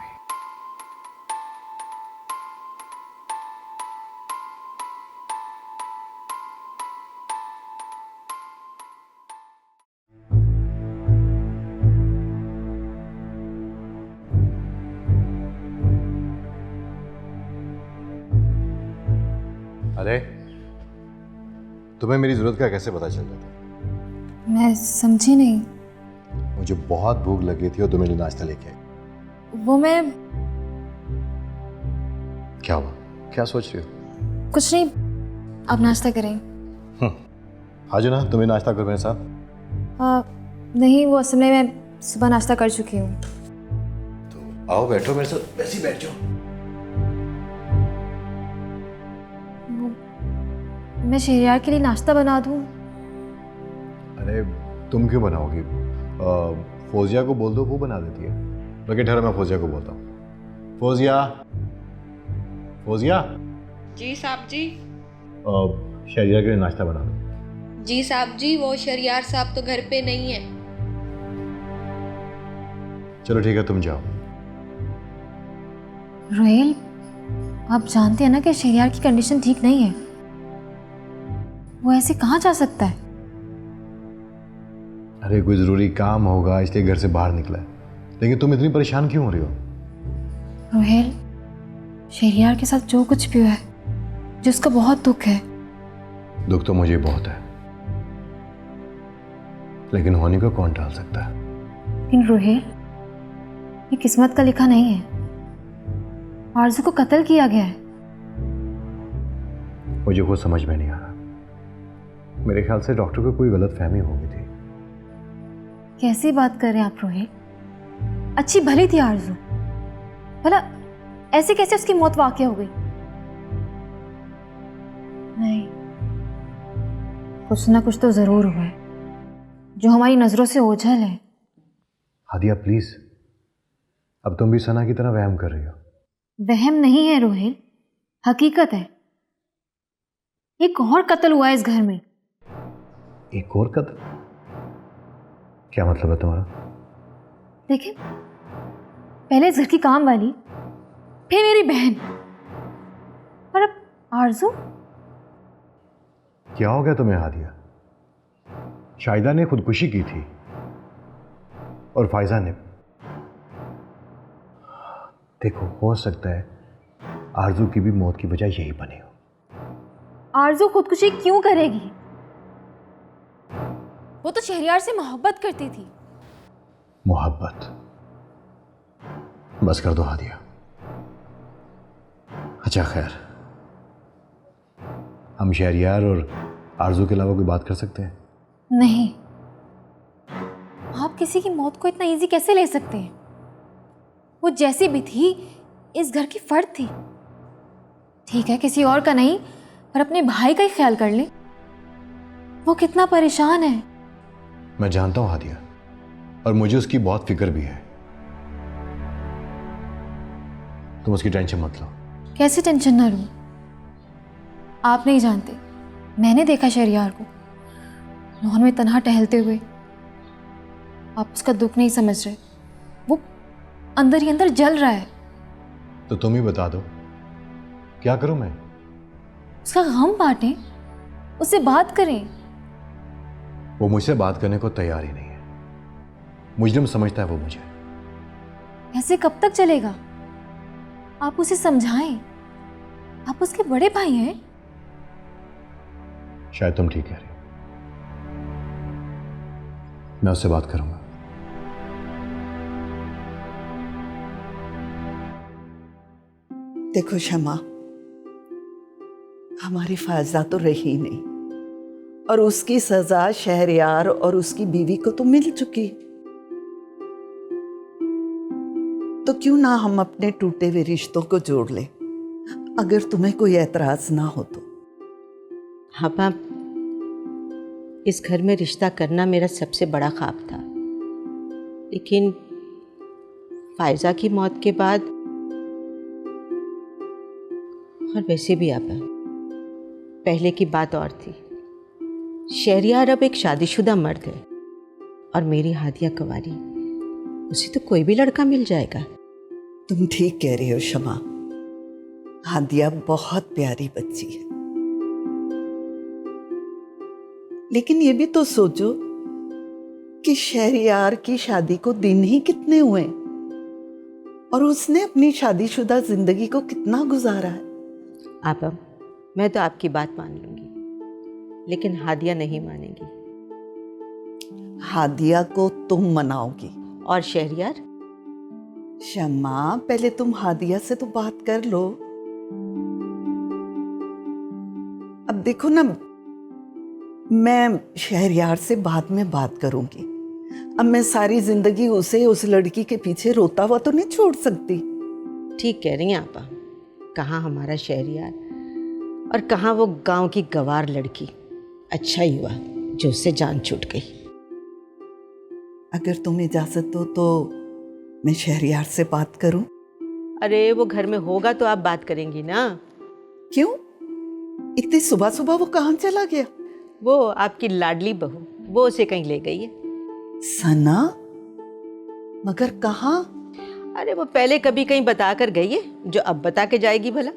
अरे, तुम्हें मेरी जरूरत का कैसे पता चल जाता? मैं समझी नहीं। मुझे बहुत भूख लगी थी और तुम्हें लिए नाश्ता लेके आई। वो मैं क्या हुआ? क्या सोच रही हो? कुछ नहीं, आप नाश्ता करें। आज ना तुम्हें नाश्ता करो मेरे साथ। नहीं, वो असल में मैं सुबह नाश्ता कर चुकी हूँ। तो आओ बैठो मेरे साथ, वैसे ही बैठ जाओ। मैं शहरयार के लिए नाश्ता बना दूँ? अरे तुम क्यों बनाओगी? फौजिया को बोल दो, वो बना देती है। बल्कि ठहरो, मैं फौजिया को बोलता हूँ। फौजिया। जी साहब जी। शहरियार के लिए नाश्ता बना दो। जी साहब जी, वो शहरयार साहब तो घर पे नहीं है। चलो ठीक है, तुम जाओ। रोहेल, आप जानते हैं ना कि शहरयार की कंडीशन ठीक नहीं है। वो ऐसे कहाँ जा सकता है? अरे कोई ज़रूरी काम होगा इसलिए घर से बाहर निकला है, लेकिन तुम इतनी परेशान क्यों हो रही हो? रोहेल, शहरयार के साथ जो कुछ भी हुआ है, जिसका बहुत दुख है। दुख तो मुझे बहुत है, लेकिन होने को कौन टाल सकता है? लेकिन रोहेल, ये किस्मत का लिखा नहीं है। आरजू को कत्ल किया गया है। मुझे कुछ समझ में नहीं आ रहा। मेरे ख्याल से डॉक्टर को कोई गलत फहमी हो गई थी। कैसी बात कर रहे हैं आप रोहित? अच्छी भली थी आरजू, भला ऐसे कैसे उसकी मौत वाकई हो गई? नहीं, कुछ ना कुछ तो जरूर हुआ है जो हमारी नजरों से ओझल है। हादिया प्लीज, अब तुम भी सना की तरह वहम कर रही हो। वहम नहीं है रोहित, हकीकत है। एक और कत्ल हुआ है इस घर में। एक और कत्ल? क्या मतलब है तुम्हारा? देखिए, पहले इस घर की काम वाली, फिर मेरी बहन, और अब आरजू। क्या हो गया तुम्हें हादिया? शाहिदा ने खुदकुशी की थी और फायजा ने। देखो, हो सकता है आरजू की भी मौत की वजह यही बनी हो। आरजू खुदकुशी क्यों करेगी? वो तो शहरयार से मोहब्बत करती थी। मोहब्बत? बस कर दो हादिया। अच्छा खैर, हम शहरयार और आरजू के अलावा कोई बात कर सकते हैं? नहीं, आप किसी की मौत को इतना इजी कैसे ले सकते हैं? वो जैसी भी थी, इस घर की फर्द थी। ठीक है, किसी और का नहीं, पर अपने भाई का ही ख्याल कर ले। वो कितना परेशान है। मैं जानता हूं हादिया, और मुझे उसकी बहुत फिक्र भी है। तुम उसकी टेंशन मत लो। कैसे टेंशन ना लूं? आप नहीं जानते, मैंने देखा शहरयार को लॉन में तन्हा टहलते हुए। आप उसका दुख नहीं समझ रहे। वो अंदर ही अंदर जल रहा है। तो तुम ही बता दो, क्या करूं मैं? उसका गम बांटें, उससे बात करें। वो मुझसे बात करने को तैयार ही नहीं है। मुजरिम समझता है वो मुझे। ऐसे कब तक चलेगा? आप उसे समझाएं। आप उसके बड़े भाई हैं। शायद तुम ठीक कह रही हो। मैं उससे बात करूंगा। देखो शमा, हमारी फायजा तो रही नहीं, और उसकी सजा शहरयार और उसकी बीवी को तो मिल चुकी। तो क्यों ना हम अपने टूटे हुए रिश्तों को जोड़ लें, अगर तुम्हें कोई एतराज ना हो तो। हाँ बाप, इस घर में रिश्ता करना मेरा सबसे बड़ा ख्वाब था, लेकिन फायजा की मौत के बाद, और वैसे भी आप पहले की बात और थी। शहरयार अब एक शादीशुदा मर्द है और मेरी हादिया कुंवारी। उसे तो कोई भी लड़का मिल जाएगा। तुम ठीक कह रही हो शमा, हादिया बहुत प्यारी बच्ची है। लेकिन ये भी तो सोचो कि शहरयार की शादी को दिन ही कितने हुए, और उसने अपनी शादीशुदा जिंदगी को कितना गुजारा है। आपा, मैं तो आपकी बात मान लूंगी, लेकिन हादिया नहीं मानेगी। हादिया को तुम मनाओगी। और शहरयार? शमा, पहले तुम हादिया से तो बात कर लो। अब देखो ना, मैं शहरयार से बाद में बात करूंगी। अब मैं सारी जिंदगी उसे उस लड़की के पीछे रोता हुआ तो नहीं छोड़ सकती। ठीक कह रही हैं आपा। कहाँ हमारा शहरयार और कहाँ वो गांव की गवार लड़की। अच्छा ही हुआ जो उससे जान छूट गई। अगर तुम इजाजत दो तो मैं शहरयार से बात करूं? अरे वो घर में होगा तो आप बात करेंगी ना। क्यों? इतनी सुबह सुबह वो कहाँ चला गया? वो आपकी लाडली बहू, वो उसे कहीं ले गई है। सना? मगर कहाँ? अरे वो पहले कभी कहीं बता कर गई है, जो अब बता के जाएगी भला।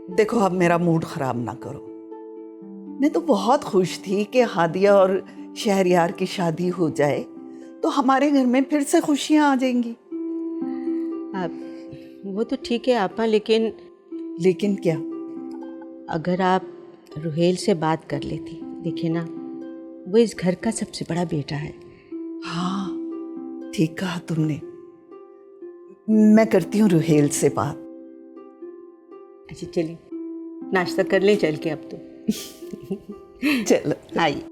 देखो अब मेरा मूड खराब ना करो। मैं तो बहुत खुश थी कि हादिया और शहरयार की शादी हो जाए तो हमारे घर में फिर से खुशियां आ जाएंगी। वो तो ठीक है आपा, लेकिन क्या? अगर आप रुहेल से बात कर लेती। देखिए ना, वो इस घर का सबसे बड़ा बेटा है। हाँ ठीक कहा तुमने। मैं करती हूँ रुहेल से बात। अच्छा चलिए नाश्ता कर लें चल के अब तो। चलो आइए।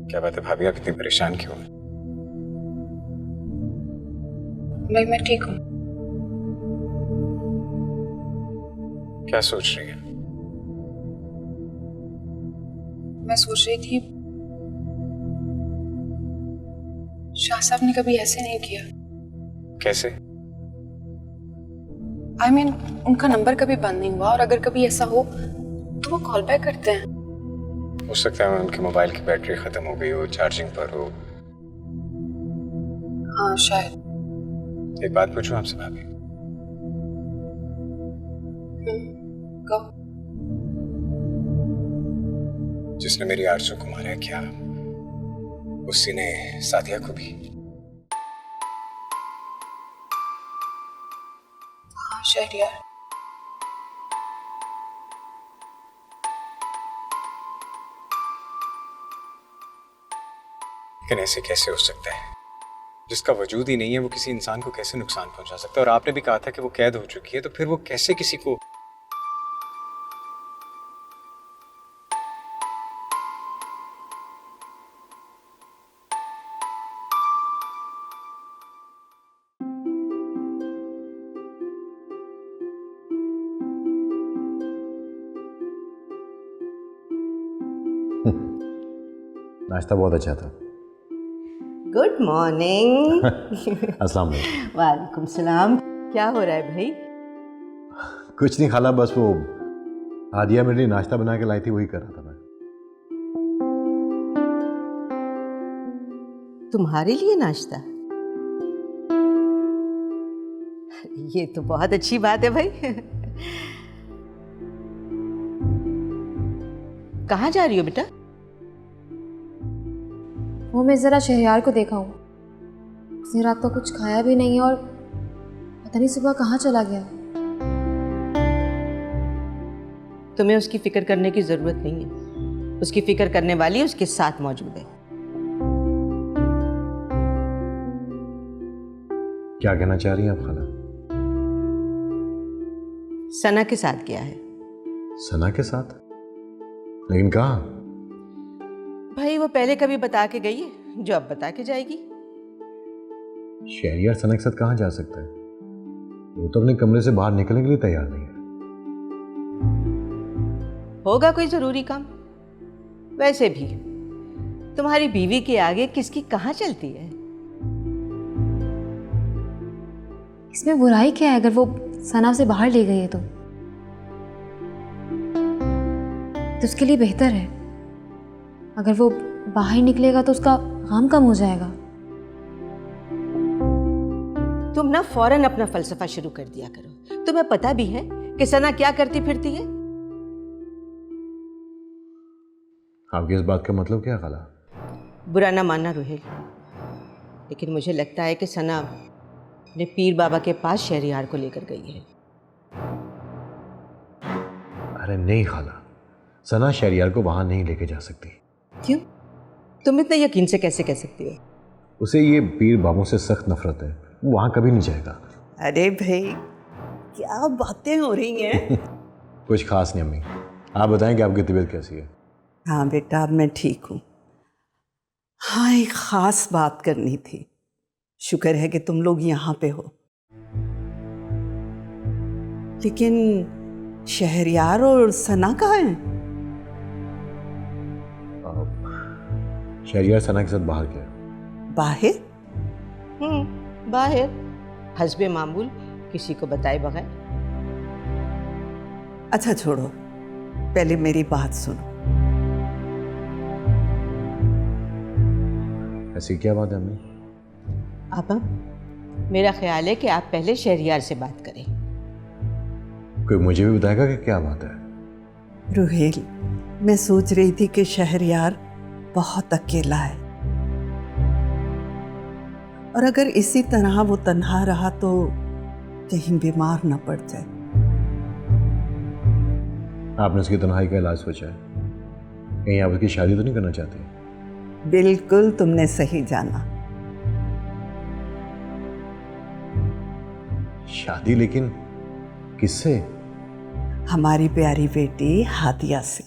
क्या बात है भाभी, आप इतनी परेशान क्यों हैं? नहीं, मैं ठीक हूँ। क्या सोच रही हैं? मैं सोच रही थी शाह साहब ने कभी ऐसे नहीं किया। कैसे? I mean, उनका नंबर कभी बंद नहीं हुआ, और अगर कभी ऐसा हो तो वो कॉल बैक करते हैं। हो सकता है उनके मोबाइल की बैटरी खत्म हो गई हो, चार्जिंग पर हो। हाँ शायद। एक बात पूछूं आपसे भाभी? कहो। जिसने मेरी आरज़ू को मारा है, क्या उसी ने सादिया को भी? हाँ शहरयार। लेकिन ऐसे कैसे हो सकता है? जिसका वजूद ही नहीं है वो किसी इंसान को कैसे नुकसान पहुंचा सकता है? और आपने भी कहा था कि वो कैद हो चुकी है, तो फिर वो कैसे किसी को? नाश्ता बहुत अच्छा था। Good morning. अस्सलाम वालेकुम। वालेकुम सलाम। क्या हो रहा है भाई? कुछ नहीं खाला, बस वो हादिया मेरे लिए नाश्ता बना के लाई थी, वही कर रहा था मैं। तुम्हारे लिए नाश्ता? ये तो बहुत अच्छी बात है भाई। कहाँ जा रही हो बेटा? वो मैं ज़रा शहरयार को देखा हूँ। उसने रात को कुछ खाया भी नहीं और पता नहीं सुबह कहाँ चला गया। तुम्हें उसकी फिक्र करने की जरूरत नहीं है। उसकी फिक्र करने वाली उसके साथ मौजूद है। क्या कहना चाह रही हैं आप खाला? सना के साथ गया है। सना के साथ? लेकिन कहाँ? भाई वो पहले कभी बता के गई है, जो अब बता के जाएगी। शहरयार सना के साथ कहाँ जा सकता है? वो तो अपने कमरे से बाहर निकलने के लिए तैयार नहीं है। होगा कोई जरूरी काम। वैसे भी तुम्हारी बीवी के आगे किसकी कहाँ चलती है? इसमें बुराई क्या है अगर वो सना से बाहर ले गई है तो उसके लिए बेहतर है। अगर वो बाहर निकलेगा तो उसका काम कम हो जाएगा। तुम ना फौरन अपना फलसफा शुरू कर दिया करो। तुम्हें पता भी है कि सना क्या करती फिरती है? आपकी इस बात का मतलब क्या खाला? बुरा ना मानना रुहेल, लेकिन मुझे लगता है कि सना अपने पीर बाबा के पास शहरयार को लेकर गई है। अरे नहीं खाला, सना शहरयार को वहां नहीं लेके जा सकती। क्यों? तुम इतने यकीन से कैसे कह सकती हो? उसे ये पीर बाबों से सख्त नफरत है, वो वहां कभी नहीं जाएगा। अरे भाई क्या बातें हो रही हैं? कुछ खास नहीं अम्मी, आप बताएं कि आपकी तबीयत कैसी है? हाँ बेटा अब मैं ठीक हूँ। हाँ एक खास बात करनी थी। शुक्र है कि तुम लोग यहाँ पे हो। लेकिन शहरयार और सना कहाँ हैं? शहरयार सना के साथ बाहर गया। बाहर? बाहर हस्बे मामूल, किसी को बताए बगैर। अच्छा छोड़ो, पहले मेरी बात सुनो। ऐसी क्या बात है अम्मी? आपा, मेरा ख्याल है कि आप पहले शहरियार से बात करें। कोई मुझे भी बताएगा कि क्या बात है? रुहेल, मैं सोच रही थी कि शहरयार बहुत अकेला है और अगर इसी तरह वो तन्हा रहा तो कहीं बीमार न पड़ जाए। आपने उसकी तन्हाई का इलाज सोचा है? कहीं आप उसकी शादी तो नहीं करना चाहते? बिल्कुल, तुमने सही जाना। शादी? लेकिन किससे? हमारी प्यारी बेटी हादिया से।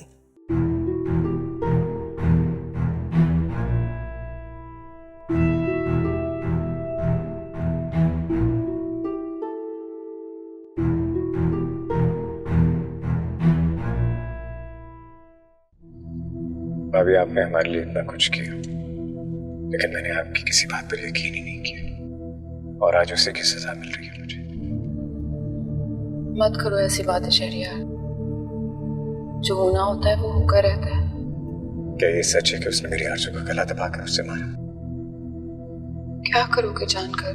भाभी, आपने हमारे लिए इतना कुछ किया, लेकिन मैंने आपकी किसी बात पर यकीन ही नहीं किया और आज उसी की सजा मिल रही है मुझे। मत करो ऐसी बातें शहरियार। जो होना होता है वो होकर रहता है। क्या ये सच है कि उसने मेरी आरज़ू का गला दबाकर उससे मारा? क्या करोगे जानकर?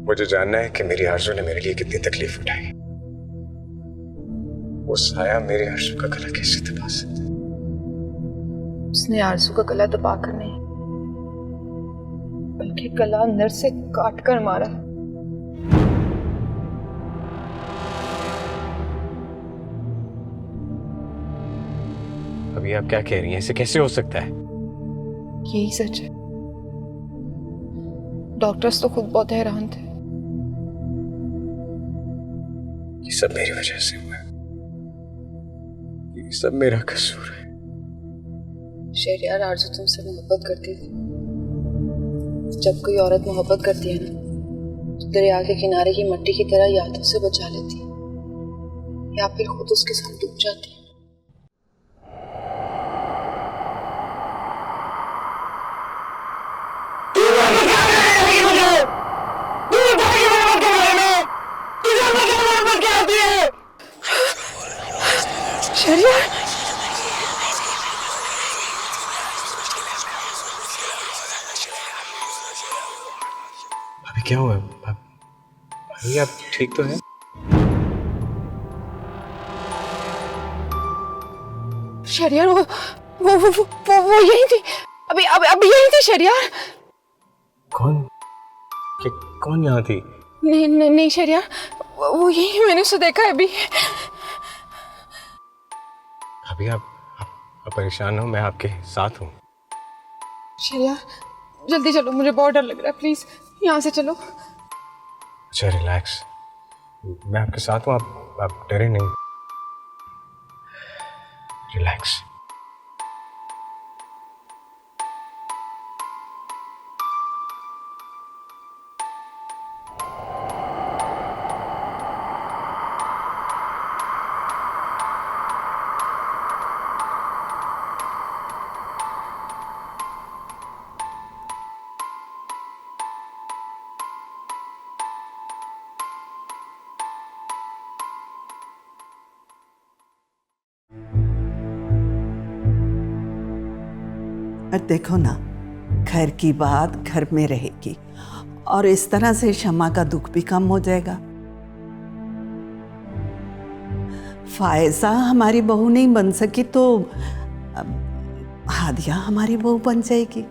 मुझे जानना है कि मेरी आरज़ू ने मेरे लिए कितनी तकलीफ उठाई। वो साया मेरी आरज़ू का गला कैसे दबा सकता? उसने आरज़ू का गला दबाकर नहीं, बल्कि गला अंदर से काट कर मारा। अभी आप क्या कह रही हैं? ऐसे कैसे हो सकता है? यही सच है। डॉक्टर्स तो खुद बहुत हैरान थे। ये सब मेरी वजह से हुआ है। ये सब मेरा कसूर है। शहरियार, आरज़ू तुमसे मोहब्बत करती थी। जब कोई औरत मोहब्बत करती है ना, तो दरिया के किनारे की मिट्टी की तरह यादों से बचा लेती है या फिर खुद उसके साथ डूब जाती है। शहरियार, अभी क्या हुआ? अभी आप ठीक तो हैं? शहरियार, वो यही थी। अभी यही थी शहरियार। कौन यहाँ थी? नहीं शहरियार, वो यही, मैंने उसे देखा है अभी। अभी आप परेशान हो, मैं आपके साथ हूँ। शहरियार, जल्दी चलो, मुझे बहुत डर लग रहा है। प्लीज यहाँ से चलो। अच्छा, रिलैक्स, मैं आपके साथ हूँ। आप डरे नहीं। रिलैक्स। और देखो ना, घर की बात घर में रहेगी और इस तरह से शमा का दुख भी कम हो जाएगा। फायजा हमारी बहू नहीं बन सकी तो हादिया हमारी बहू बन जाएगी।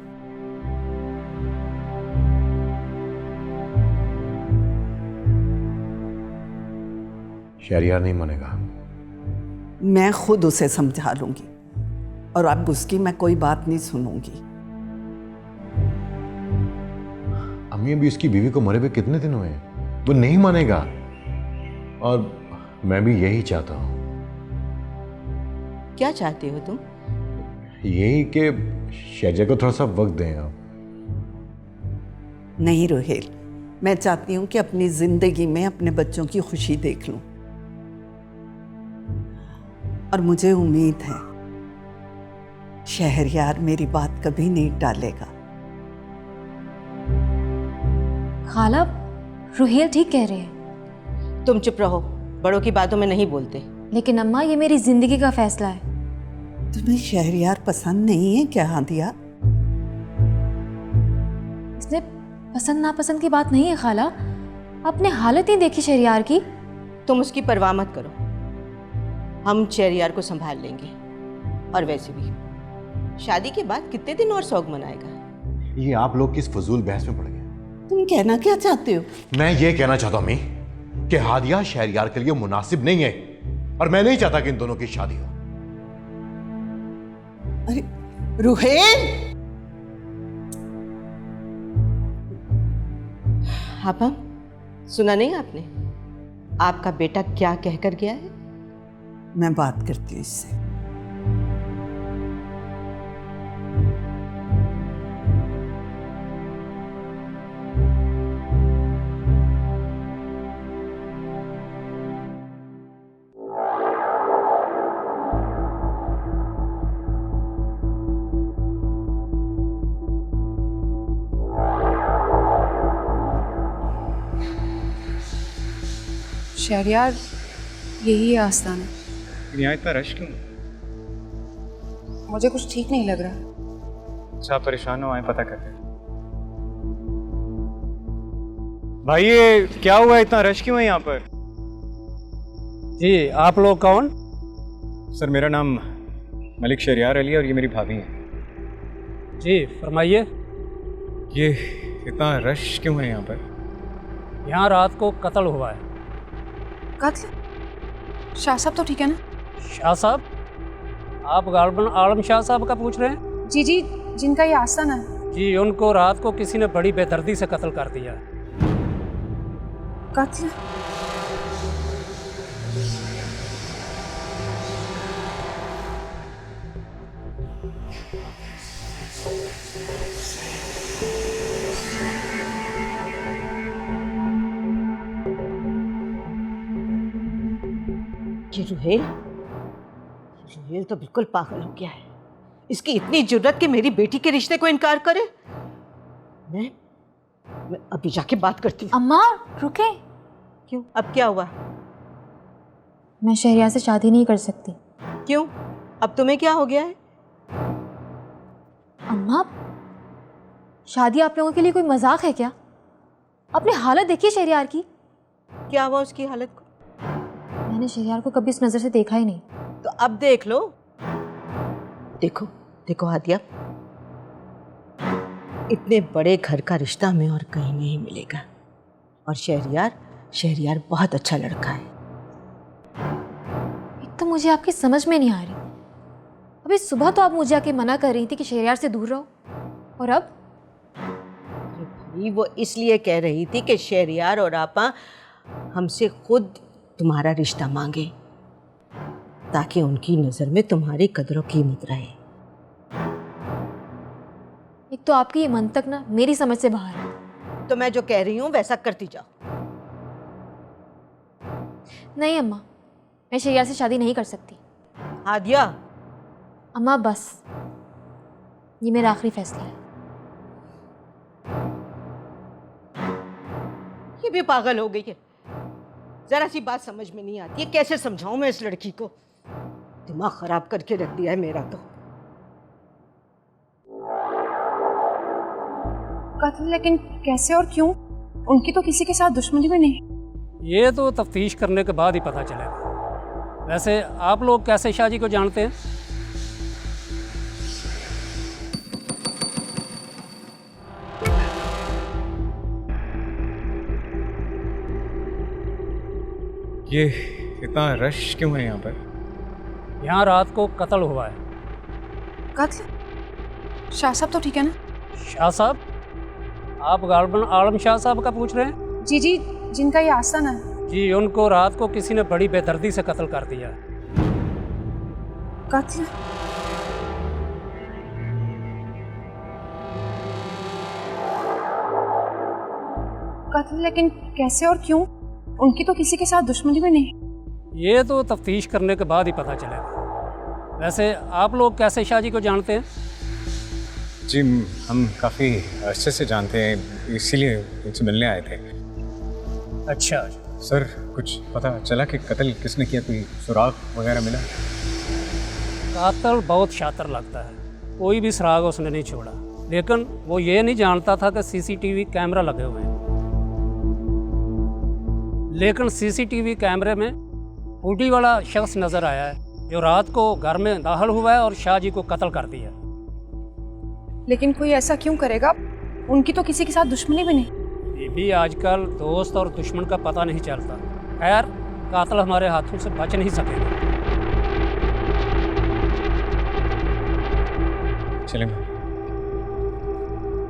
शहरियार नहीं मानेगा। मैं खुद उसे समझा लूंगी और अब उसकी मैं कोई बात नहीं सुनूंगी। अम्मी, अभी उसकी बीवी को मरे हुए कितने दिन हुए हैं? वो नहीं मानेगा और मैं भी यही चाहता हूँ। क्या चाहते हो तुम? यही कि शहरिया को थोड़ा सा वक्त दें आप। नहीं रोहेल, मैं चाहती हूँ कि अपनी जिंदगी में अपने बच्चों की खुशी देख लूं और मुझे उम्मीद है शहरयार मेरी बात कभी नहीं टालेगा। खाला, रुहेल ठीक कह रहे हैं। तुम चुप रहो, बड़ों की बातों में नहीं बोलते। लेकिन अम्मा, ये मेरी जिंदगी का फैसला है। तुम्हें शहरयार पसंद नहीं है क्या हादिया? इसमें पसंद नापसंद की बात नहीं है खाला। आपने हालत ही देखी शहरयार की। तुम उसकी परवाह मत करो, हम शहरयार को संभाल लेंगे। और वैसे भी शादी के बाद कितने दिन और शौक मनाएगा। ये आप लोग किस फजूल बहस में पड़ गए? तुम कहना क्या चाहते हो? मैं ये कहना चाहता हूं अम्मी कि हादिया शहरयार के लिए मुनासिब नहीं है और मैं नहीं चाहता कि इन दोनों की शादी हो। अरे रुहेल, आपा सुना नहीं आपने आपका बेटा क्या कहकर गया है? मैं बात करती हूँ इससे। शहरयार, यही है आस्थान। यहाँ इतना रश क्यों? मुझे कुछ ठीक नहीं लग रहा। अच्छा, परेशान हो, आए पता करते। भाई ये क्या हुआ, इतना रश क्यों है यहाँ पर? जी, आप लोग कौन? सर मेरा नाम मलिक शहरयार अली है और ये मेरी भाभी हैं। जी फरमाइए। ये इतना रश क्यों है यहाँ पर? यहाँ रात को कत्ल हुआ है। कत्ल? शाह साहब तो ठीक है ना? शाह साहब? आप गालबन आलम शाह साहब का पूछ रहे हैं? जी जी, जिनका ये आस्थान है। जी, उनको रात को किसी ने बड़ी बेदर्दी से कत्ल कर दिया। कत्ल? ये रुहेल तो बिल्कुल पागल हो गया है। इसकी इतनी जुर्रत कि मेरी बेटी के रिश्ते को इनकार करे। मैं अभी जाके बात करती हूँ। अम्मा रुके। क्यों? अब क्या हुआ? मैं शहरयार से शादी नहीं कर सकती। क्यों? अब तुम्हें क्या हो गया है? अम्मा, शादी आप लोगों के लिए कोई मजाक है क्या? आपने हालत देखी शहरयार की। क्या हुआ उसकी हालत को? मैंने शहरयार को कभी इस नजर से देखा ही नहीं। तो अब देख लो। देखो देखो हादिया, इतने बड़े घर का रिश्ता हमें और कहीं नहीं मिलेगा। और शहरयार बहुत अच्छा लड़का है। एक तो मुझे आपकी समझ में नहीं आ रही। अभी सुबह तो आप मुझे आके मना कर रही थी कि शहरयार से दूर रहो, और अब? अरे भाई, वो इसलिए कह रही थी कि शहरयार और आपा हमसे खुद तुम्हारा रिश्ता मांगे ताकि उनकी नजर में तुम्हारी कदर और कीमत रहे। एक तो आपकी ये मंतक ना मेरी समझ से बाहर है। तो मैं जो कह रही हूँ वैसा करती जाओ। नहीं अम्मा, मैं शहरयार से शादी नहीं कर सकती। हादिया। अम्मा बस, ये मेरा आखिरी फैसला है। ये भी पागल हो गई है। जरा सी बात समझ में नहीं आती है, कैसे समझाऊं मैं इस लड़की को? दिमाग खराब करके रख दिया है मेरा तो। कत्ल? लेकिन कैसे और क्यों? उनकी तो किसी के साथ दुश्मनी भी नहीं। ये तो तफ्तीश करने के बाद ही पता चलेगा। वैसे आप लोग कैसे शाह जी को जानते हैं? ये इतना रश क्यों है यहाँ पर? यहाँ रात को कत्ल हुआ है। कत्ल? शाह साहब तो ठीक है ना? शाह साहब? आप गालबन आलम शाह साहब का पूछ रहे हैं? जी जी, जिनका ये आस्थान है। जी, उनको रात को किसी ने बड़ी बेदर्दी से कत्ल कर दिया। कत्ल? कत्ल? लेकिन कैसे और क्यों? उनकी तो किसी के साथ दुश्मनी भी नहीं। ये तो तफ्तीश करने के बाद ही पता चलेगा। वैसे आप लोग कैसे शाह जी को जानते हैं? जी, हम काफ़ी अरसे से जानते हैं, इसीलिए उनसे मिलने आए थे। अच्छा सर, कुछ पता चला कि कत्ल किसने किया? कोई सुराग वगैरह मिला? कातिल बहुत शातिर लगता है, कोई भी सुराग उसने नहीं छोड़ा। लेकिन वो ये नहीं जानता था कि सीसीटीवी कैमरा लगे हुए हैं। लेकिन सीसीटीवी कैमरे में हुडी वाला शख्स नज़र आया है जो रात को घर में दाखिल हुआ है और शाह जी को कत्ल कर दिया। लेकिन कोई ऐसा क्यों करेगा? उनकी तो किसी के साथ दुश्मनी भी नहीं। ये भी आजकल दोस्त और दुश्मन का पता नहीं चलता। खैर, कातिल हमारे हाथों से बच नहीं सकेगा। चलें।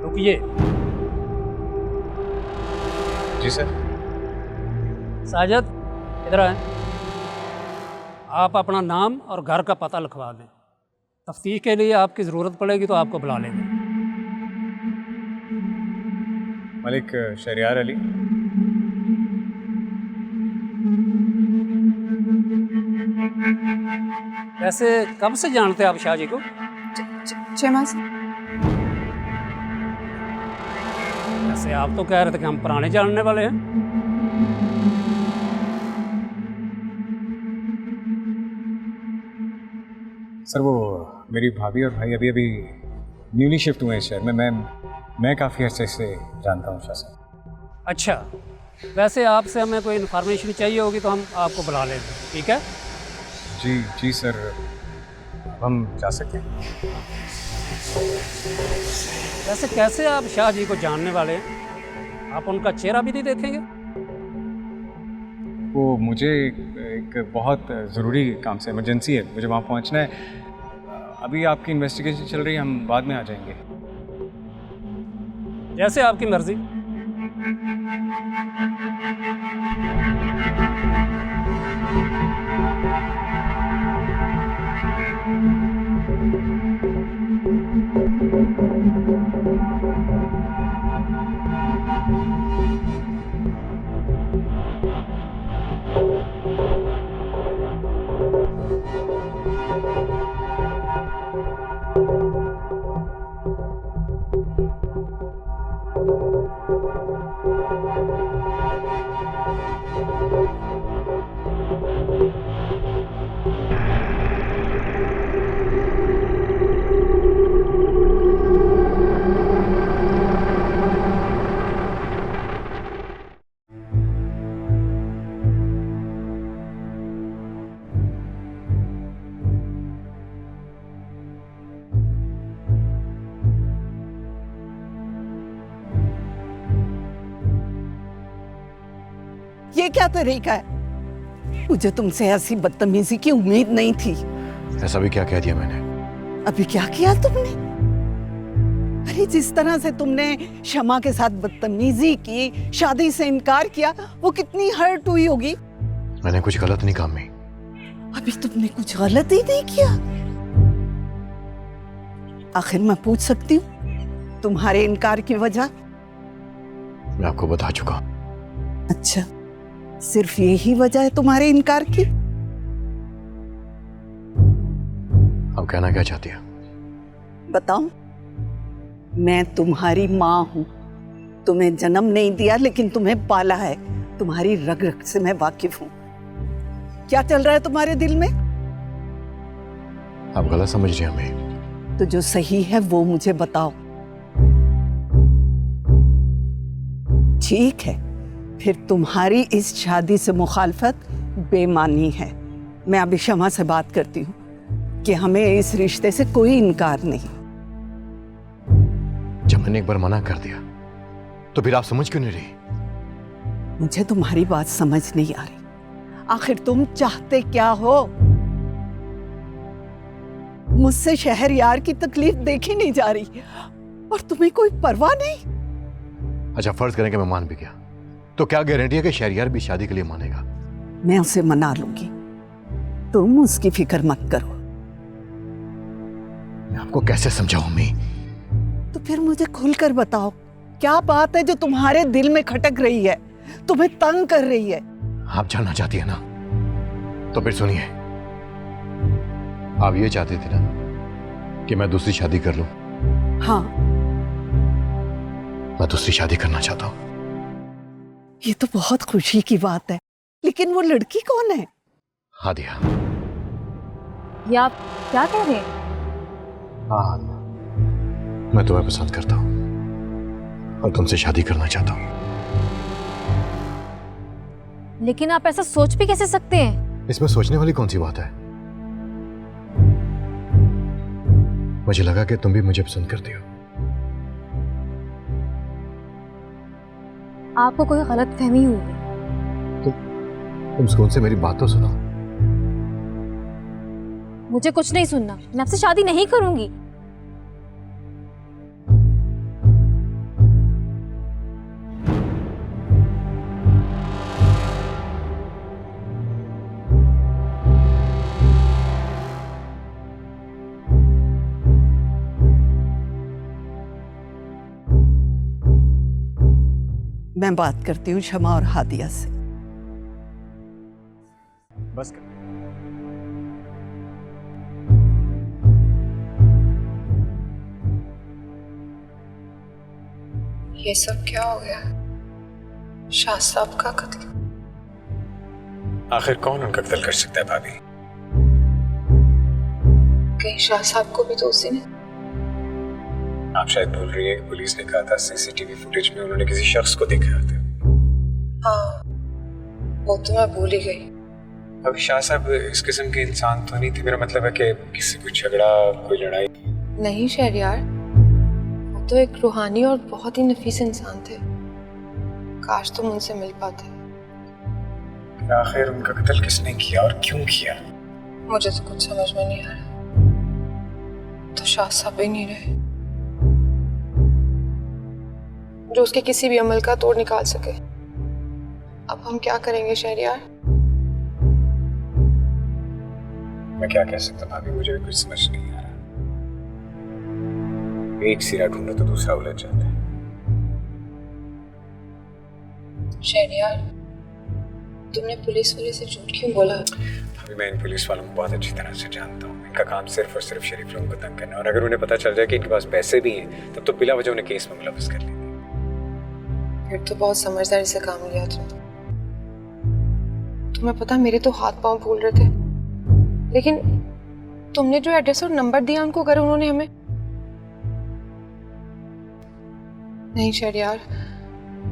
रुकिए। जी सर। साजिद, इधर आए। आप अपना नाम और घर का पता लिखवा दें। तफ्तीश के लिए आपकी ज़रूरत पड़ेगी तो आपको बुला लेंगे। मलिक शहरियार अली। वैसे कब से जानते हैं आप शाह जी को? 6 माह से। वैसे आप तो कह रहे थे कि हम पुराने जानने वाले हैं। सर वो मेरी भाभी और भाई अभी अभी न्यूली शिफ्ट हुए हैं शहर में। मैं काफ़ी अर्से से जानता हूँ शाह साहब। अच्छा, वैसे आपसे हमें कोई इन्फॉर्मेशन चाहिए होगी तो हम आपको बुला लेंगे, ठीक है? जी सर, हम जा सकते हैं। वैसे कैसे आप शाह जी को जानने वाले हैं? आप उनका चेहरा भी नहीं देखेंगे? वो मुझे एक बहुत ज़रूरी काम से इमरजेंसी है, मुझे वहाँ पहुँचना है। अभी आपकी इन्वेस्टिगेशन चल रही है, हम बाद में आ जाएंगे। जैसे आपकी मर्जी। ये क्या तरीका है? मुझे तुमसे ऐसी बदतमीजी की उम्मीद नहीं थी। ऐसा भी क्या कह दिया मैंने? अभी क्या किया तुमने? अरे जिस तरह से तुमने शमा के साथ बदतमीजी की, शादी से इनकार किया, वो कितनी हर्ट हुई होगी। मैंने कुछ गलत नहीं कहा मैं। अभी तुमने कुछ गलत ही नहीं किया। आखिर मैं पूछ सकती हूँ तुम्हारे इनकार की वजह? मैं आपको बता चुका। अच्छा, सिर्फ यही वजह है तुम्हारे इनकार की? अब कहना क्या चाहती है? बताऊं? मैं तुम्हारी माँ हूं। तुम्हें जन्म नहीं दिया लेकिन तुम्हें पाला है। तुम्हारी रग रग से मैं वाकिफ हूं। क्या चल रहा है तुम्हारे दिल में? आप गलत समझ रही हैं हमें। तो जो सही है वो मुझे बताओ। ठीक है, फिर तुम्हारी इस शादी से मुखालफत बेमानी है। मैं अभी शमा से बात करती हूँ कि हमें इस रिश्ते से कोई इनकार नहीं। जब मैंने एक बार मना कर दिया तो फिर आप समझ क्यों नहीं रही? मुझे तुम्हारी बात समझ नहीं आ रही। आखिर तुम चाहते क्या हो? मुझसे शहरयार की तकलीफ देखी नहीं जा रही और तुम्हें कोई परवाह नहीं। अच्छा, फर्ज करें कि मैं मान भी गया, तो क्या गारंटी है कि शहरयार भी शादी के लिए मानेगा? मैं उसे मना लूंगी, तुम उसकी फिक्र मत करो। मैं आपको कैसे समझाऊं मैं? तो फिर मुझे खुलकर बताओ, क्या बात है जो तुम्हारे दिल में खटक रही है, तुम्हें तंग कर रही है? आप जानना चाहती है ना, तो फिर सुनिए। आप ये चाहती थी ना कि मैं दूसरी शादी कर लूं? हाँ, मैं दूसरी शादी करना चाहता हूं। ये तो बहुत खुशी की बात है, लेकिन वो लड़की कौन है? हादिया। ये आप क्या कह रहे हैं? हाँ हादिया, मैं तुम्हें पसंद करता हूं और तुमसे शादी करना चाहता हूं। लेकिन आप ऐसा सोच भी कैसे सकते हैं? इसमें सोचने वाली कौन सी बात है? मुझे लगा कि तुम भी मुझे पसंद करती हो। आपको कोई गलतफहमी हुई। तुम सुकून से मेरी बात तो सुनो। मुझे कुछ नहीं सुनना, मैं आपसे शादी नहीं करूंगी। मैं बात करती हूँ शमा और हादिया से। बस कर। ये सब क्या हो गया? शाह साहब का कत्ल। आखिर कौन उनका कत्ल कर सकता है भाभी? कहीं शाह साहब को भी तो उसी ने? आप शायद भूल रही है कि पुलिस ने कहा था सीसीटीवी फुटेज में उन्होंने किसी शख्स को देखा था। हाँ, वो तो मैं भूल ही गई। अभी शाह साहब इस किस्म के इंसान तो नहीं थे। मेरा मतलब है कि किसी कोई झगड़ा, कोई लड़ाई। नहीं शहरयार, वो तो एक रूहानी और बहुत ही नफीस इंसान थे। काश तुम उनसे मिल पाते। आखिर उनका कत्ल किसने किया और क्यों किया? मुझे तो कुछ समझ में नहीं आ रहा। तो शाह साहब ही नहीं रहे जो उसके किसी भी अमल का तोड़ निकाल सके। अब हम क्या करेंगे शहरयार? मैं क्या कह सकता भाभी, मुझे भी कुछ समझ नहीं आ रहा। एक सिरा ढूंढो तो दूसरा उलझ जाता है। शहरयार, तुमने पुलिस वाले से झूठ क्यों बोला? अभी मैं इन पुलिस वालों को बहुत अच्छी तरह से जानता हूँ। इनका काम सिर्फ और सिर्फ शरीफ लोगों को तंग करना है, और अगर उन्हें पता चल जाए कि इनके पास पैसे भी हैं तब तो बिला वजह उन्हें केस में मुलव्वस कर लेते। फिर तो बहुत समझदारी से काम लिया तुमने। तुम्हें पता, मेरे तो हाथ पांव फूल रहे थे, लेकिन तुमने जो एड्रेस और नंबर दिया उनको, अगर उन्होंने हमें। नहीं शहरयार,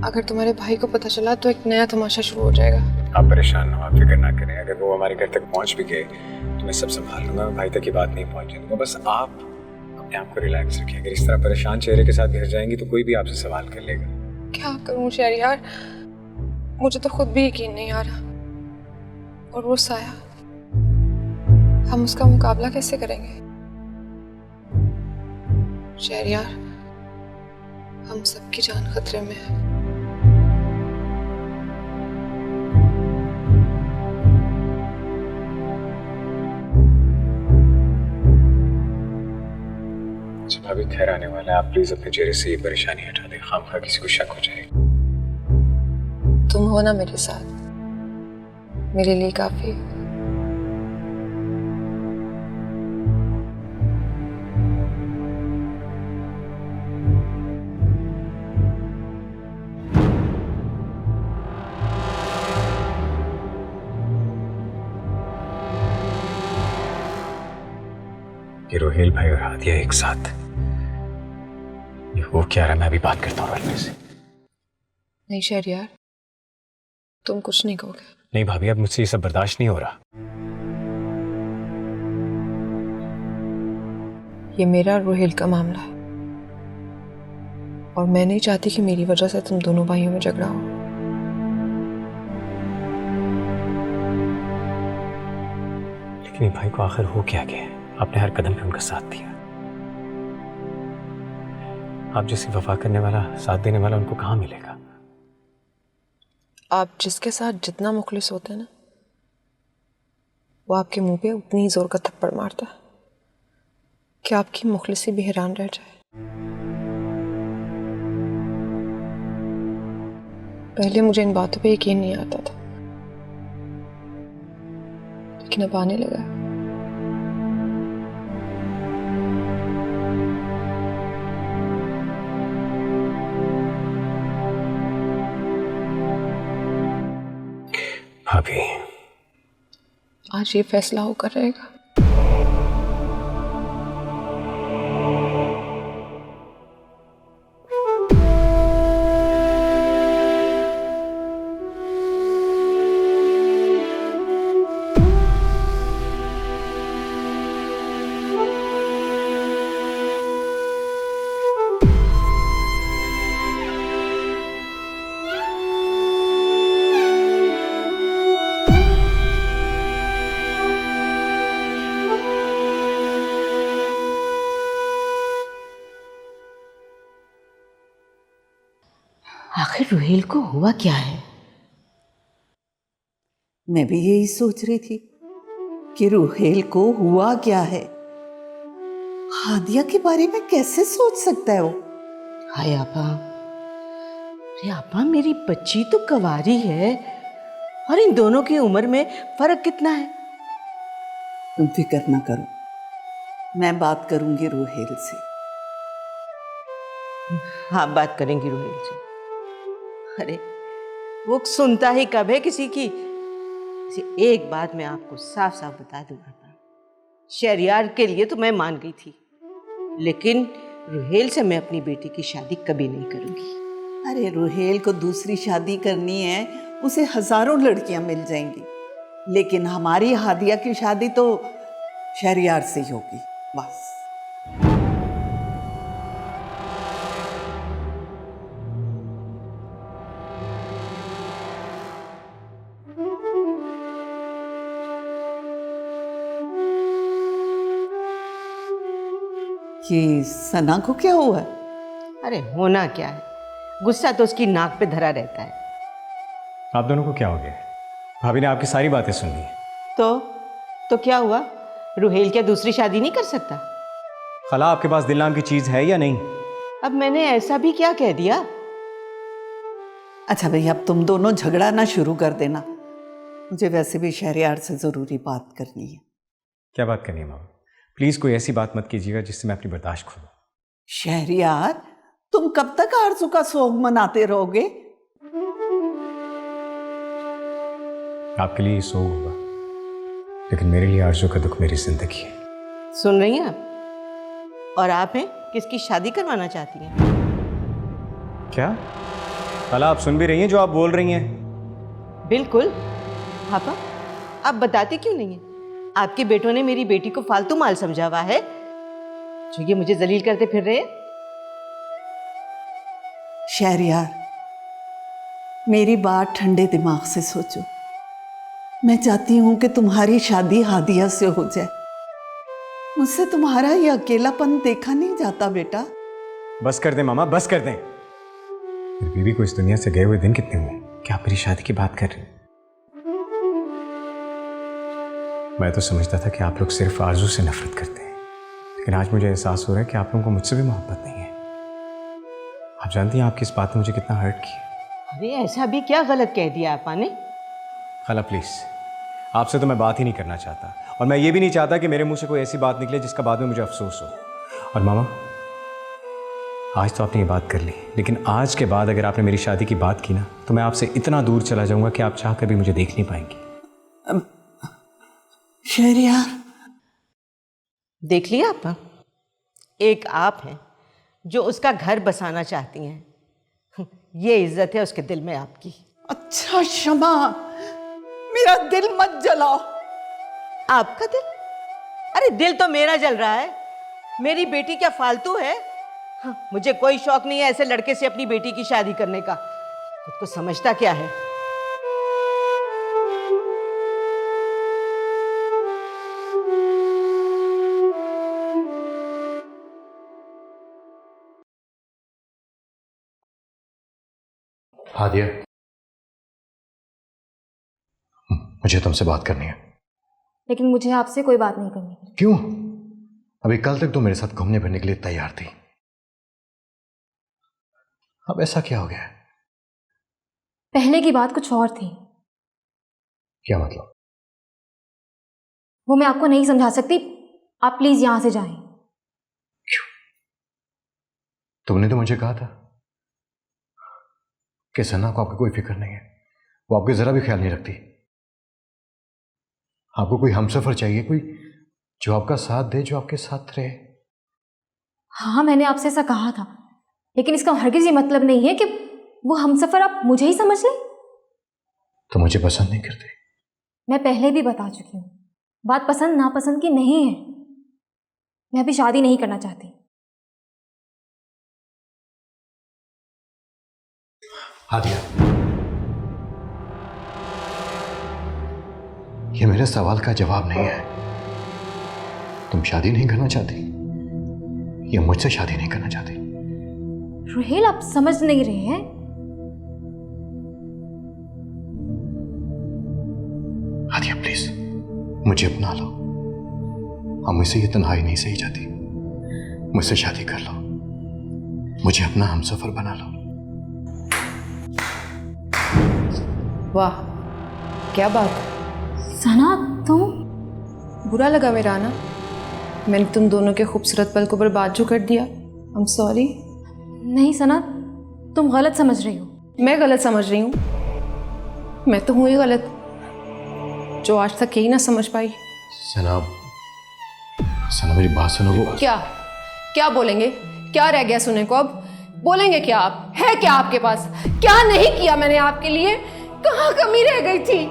अगर तुम्हारे भाई को पता चला तो एक नया तमाशा शुरू हो जाएगा। आप परेशान हो, आप फिक्र ना करें। अगर वो हमारे घर तक पहुंच भी गए तो मैं सब संभाल लूंगा। मैं भाई तक की बात नहीं पहुंचने दूंगा। बस आप अपने आप को रिलैक्स रखिए। अगर इस तरह परेशान चेहरे के साथ घर जाएंगी तो कोई भी आपसे सवाल कर लेगा। क्या करूं शहरयार, मुझे तो खुद भी यकीन नहीं आ रहा। और वो साया, हम उसका मुकाबला कैसे करेंगे? शहरयार, हम सबकी जान खतरे में है। भाभी खैर आने वाला है। आप प्लीज अपने चेहरे से ये परेशानी हटा दें। खामखा किसी को शक हो जाएगा। तुम हो ना मेरे साथ, मेरे लिए काफी। ये रोहेल भाई और हादिया एक साथ, ये हो क्या रहा? मैं अभी बात करता हूँ रोहेल भाई से। नहीं शहरयार, तुम कुछ नहीं कहोगे? नहीं भाभी, अब मुझसे ये सब बर्दाश्त नहीं हो रहा। ये मेरा रोहेल का मामला है और मैं नहीं चाहती कि मेरी वजह से तुम दोनों भाइयों में झगड़ा हो। लेकिन ये भाई को आखिर हो क्या गया? आपने हर कदम पे उनका साथ दिया। आप जैसी वफा करने वाला, साथ देने वाला उनको कहाँ मिलेगा? आप जिसके साथ जितना मुखलिस होते हैं ना, वो आपके मुंह पे उतनी ही जोर का थप्पड़ मारता है कि आपकी मुखलिसी भी हैरान रह जाए। पहले मुझे इन बातों पे यकीन नहीं आता था, लेकिन अब आने लगा। भाभी, आज ये फैसला होकर रहेगा। आखिर रुहेल को हुआ क्या है? मैं भी यही सोच रही थी कि रुहेल को हुआ क्या है। हादिया के बारे में कैसे सोच सकता है वो? हाय आपा, अरे आपा मेरी बच्ची तो कवारी है और इन दोनों की उम्र में फर्क कितना है? तुम फिक्र ना करो, मैं बात करूंगी रुहेल से। हाँ, बात करेंगी रुहेल से। अरे वो सुनता ही कब है किसी की। एक बात मैं आपको साफ साफ बता दूंगा, शहरयार के लिए तो मैं मान गई थी, लेकिन रुहेल से मैं अपनी बेटी की शादी कभी नहीं करूंगी। अरे रुहेल को दूसरी शादी करनी है, उसे हजारों लड़कियां मिल जाएंगी, लेकिन हमारी हादिया की शादी तो शहरयार से ही होगी बस। ये सना को क्या हुआ? अरे होना क्या है, गुस्सा तो उसकी नाक पे धरा रहता है। आप दोनों को क्या हो गया? भाभी ने आपकी सारी बातें सुन ली। तो क्या हुआ? रुहेल क्या दूसरी शादी नहीं कर सकता? खला, आपके पास दिल नाम की चीज है या नहीं? अब मैंने ऐसा भी क्या कह दिया? अच्छा भाई, अब तुम दोनों झगड़ा ना शुरू कर देना, मुझे वैसे भी शहरयार से जरूरी बात करनी है। क्या बात करनी है मामा? प्लीज कोई ऐसी बात मत कीजिएगा जिससे मैं अपनी बर्दाश्त खो दूं। शहरयार, तुम कब तक आरजू का सोग मनाते रहोगे? आपके लिए सो होगा, लेकिन मेरे लिए आरजू का दुख मेरी जिंदगी है। सुन रही हैं आप? और आप हैं किसकी शादी करवाना चाहती हैं? क्या खला, आप सुन भी रही हैं जो आप बोल रही हैं? बिल्कुल। पापा, आप बताती क्यों नहीं है? आपके बेटों ने मेरी बेटी को फालतू माल समझा हुआ है जो ये मुझे जलील करते फिर रहे हैं। शहरयार, मेरी बात ठंडे दिमाग से सोचो। मैं चाहती हूं कि तुम्हारी शादी हादिया से हो जाए। मुझसे तुम्हारा ये अकेलापन देखा नहीं जाता बेटा। बस कर दें मामा, बस कर दें। मेरी बीवी को इस दुनिया से गए हुए दिन कितने हुए? क्या आप मेरी शादी की बात कर रही हैं? मैं तो समझता था कि आप लोग सिर्फ आरजू से नफरत करते हैं, लेकिन आज मुझे एहसास हो रहा है कि आप लोगों को मुझसे भी मोहब्बत नहीं है। आप जानती हैं आपकी इस बात ने मुझे कितना हर्ट किया। अरे ऐसा भी क्या गलत कह दिया आपा ने? खाला प्लीज, आपसे तो मैं बात ही नहीं करना चाहता, और मैं ये भी नहीं चाहता कि मेरे मुंह से कोई ऐसी बात निकले जिसका बाद में मुझे अफसोस हो। और मामा, आज तो आपने ये बात कर ली, लेकिन आज के बाद अगर आपने मेरी शादी की बात की ना, तो मैं आपसे इतना दूर चला जाऊंगा कि आप चाह कर भी मुझे देख नहीं पाएंगी। शहरयार, देख लिया आपा, एक आप हैं जो उसका घर बसाना चाहती हैं। ये इज्जत है उसके दिल में आपकी। अच्छा शमा, मेरा दिल मत जलाओ। आपका दिल? अरे दिल तो मेरा जल रहा है। मेरी बेटी क्या फालतू है? हाँ, मुझे कोई शौक नहीं है ऐसे लड़के से अपनी बेटी की शादी करने का। खुद को समझता क्या है? हादिया, मुझे तुमसे बात करनी है। लेकिन मुझे आपसे कोई बात नहीं करनी। क्यों? अभी कल तक तो मेरे साथ घूमने फिरने के लिए तैयार थी, अब ऐसा क्या हो गया है? पहले की बात कुछ और थी। क्या मतलब? वो मैं आपको नहीं समझा सकती। आप प्लीज यहां से जाएं। क्यों? तुमने तो मुझे कहा था कि सना को आपकी कोई फिक्र नहीं है, वो आपके जरा भी ख्याल नहीं रखती। आपको कोई हमसफर चाहिए, कोई जो आपका साथ दे, जो आपके साथ रहे। हाँ, मैंने आपसे ऐसा कहा था, लेकिन इसका हरगिज ये मतलब नहीं है कि वो हमसफर आप मुझे ही समझ लें। तो मुझे पसंद नहीं करते? मैं पहले भी बता चुकी हूँ, बात पसंद नापसंद की नहीं है। मैं अभी शादी नहीं करना चाहती। हादिया, ये मेरे सवाल का जवाब नहीं है। तुम शादी नहीं करना चाहती या मुझसे शादी नहीं करना चाहती? रुहेल, आप समझ नहीं रहे हैं। मुझे अपना लो। हमसे ये तन्हाई नहीं सही जाती। मुझसे शादी कर लो, मुझे अपना हमसफर बना लो। वाह, क्या बात। सना, तुम? बुरा लगा मेरा आना? मैंने तुम दोनों के खूबसूरत पल को बर्बाद जो कर दिया। I am sorry. नहीं सना, तुम गलत समझ रही हो। मैं गलत समझ रही हूँ? मैं तो हूँ ही गलत, जो आज तक यही ना समझ पाई। सना, सना मेरी बात सुनो। वो क्या क्या बोलेंगे? क्या रह गया सुनने को? अब बोलेंगे क्या? आप है क्या आपके पास? क्या नहीं किया मैंने आपके लिए? कहाँ कमी रह गई थी?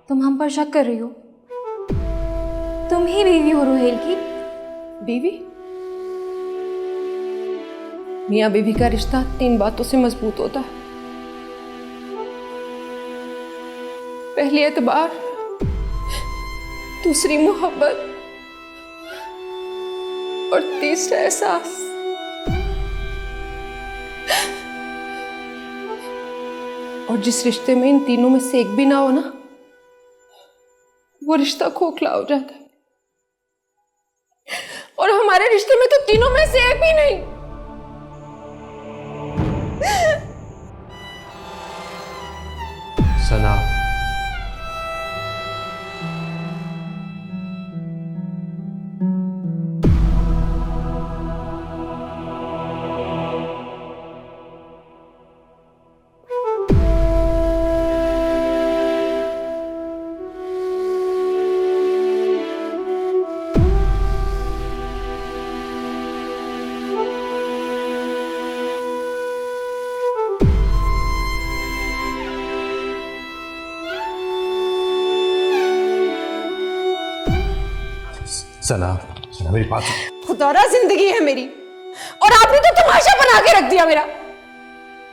तुम हम पर शक कर रही हो? तुम ही बीवी हो रुहेल की। बीवी? मियाँ बीवी का रिश्ता 3 बातों से मजबूत होता है। पहली एतबार, दूसरी मोहब्बत और तीसरा एहसास। और जिस रिश्ते में इन तीनों में से एक भी ना हो ना, वो रिश्ता खोखला हो जाता है। और हमारे रिश्ते में तो तीनों में से एक भी नहीं। सना, सना, सना मेरी बात सुनो। खुदारा जिंदगी है मेरी, और आपने तो तमाशा बना के रख दिया मेरा।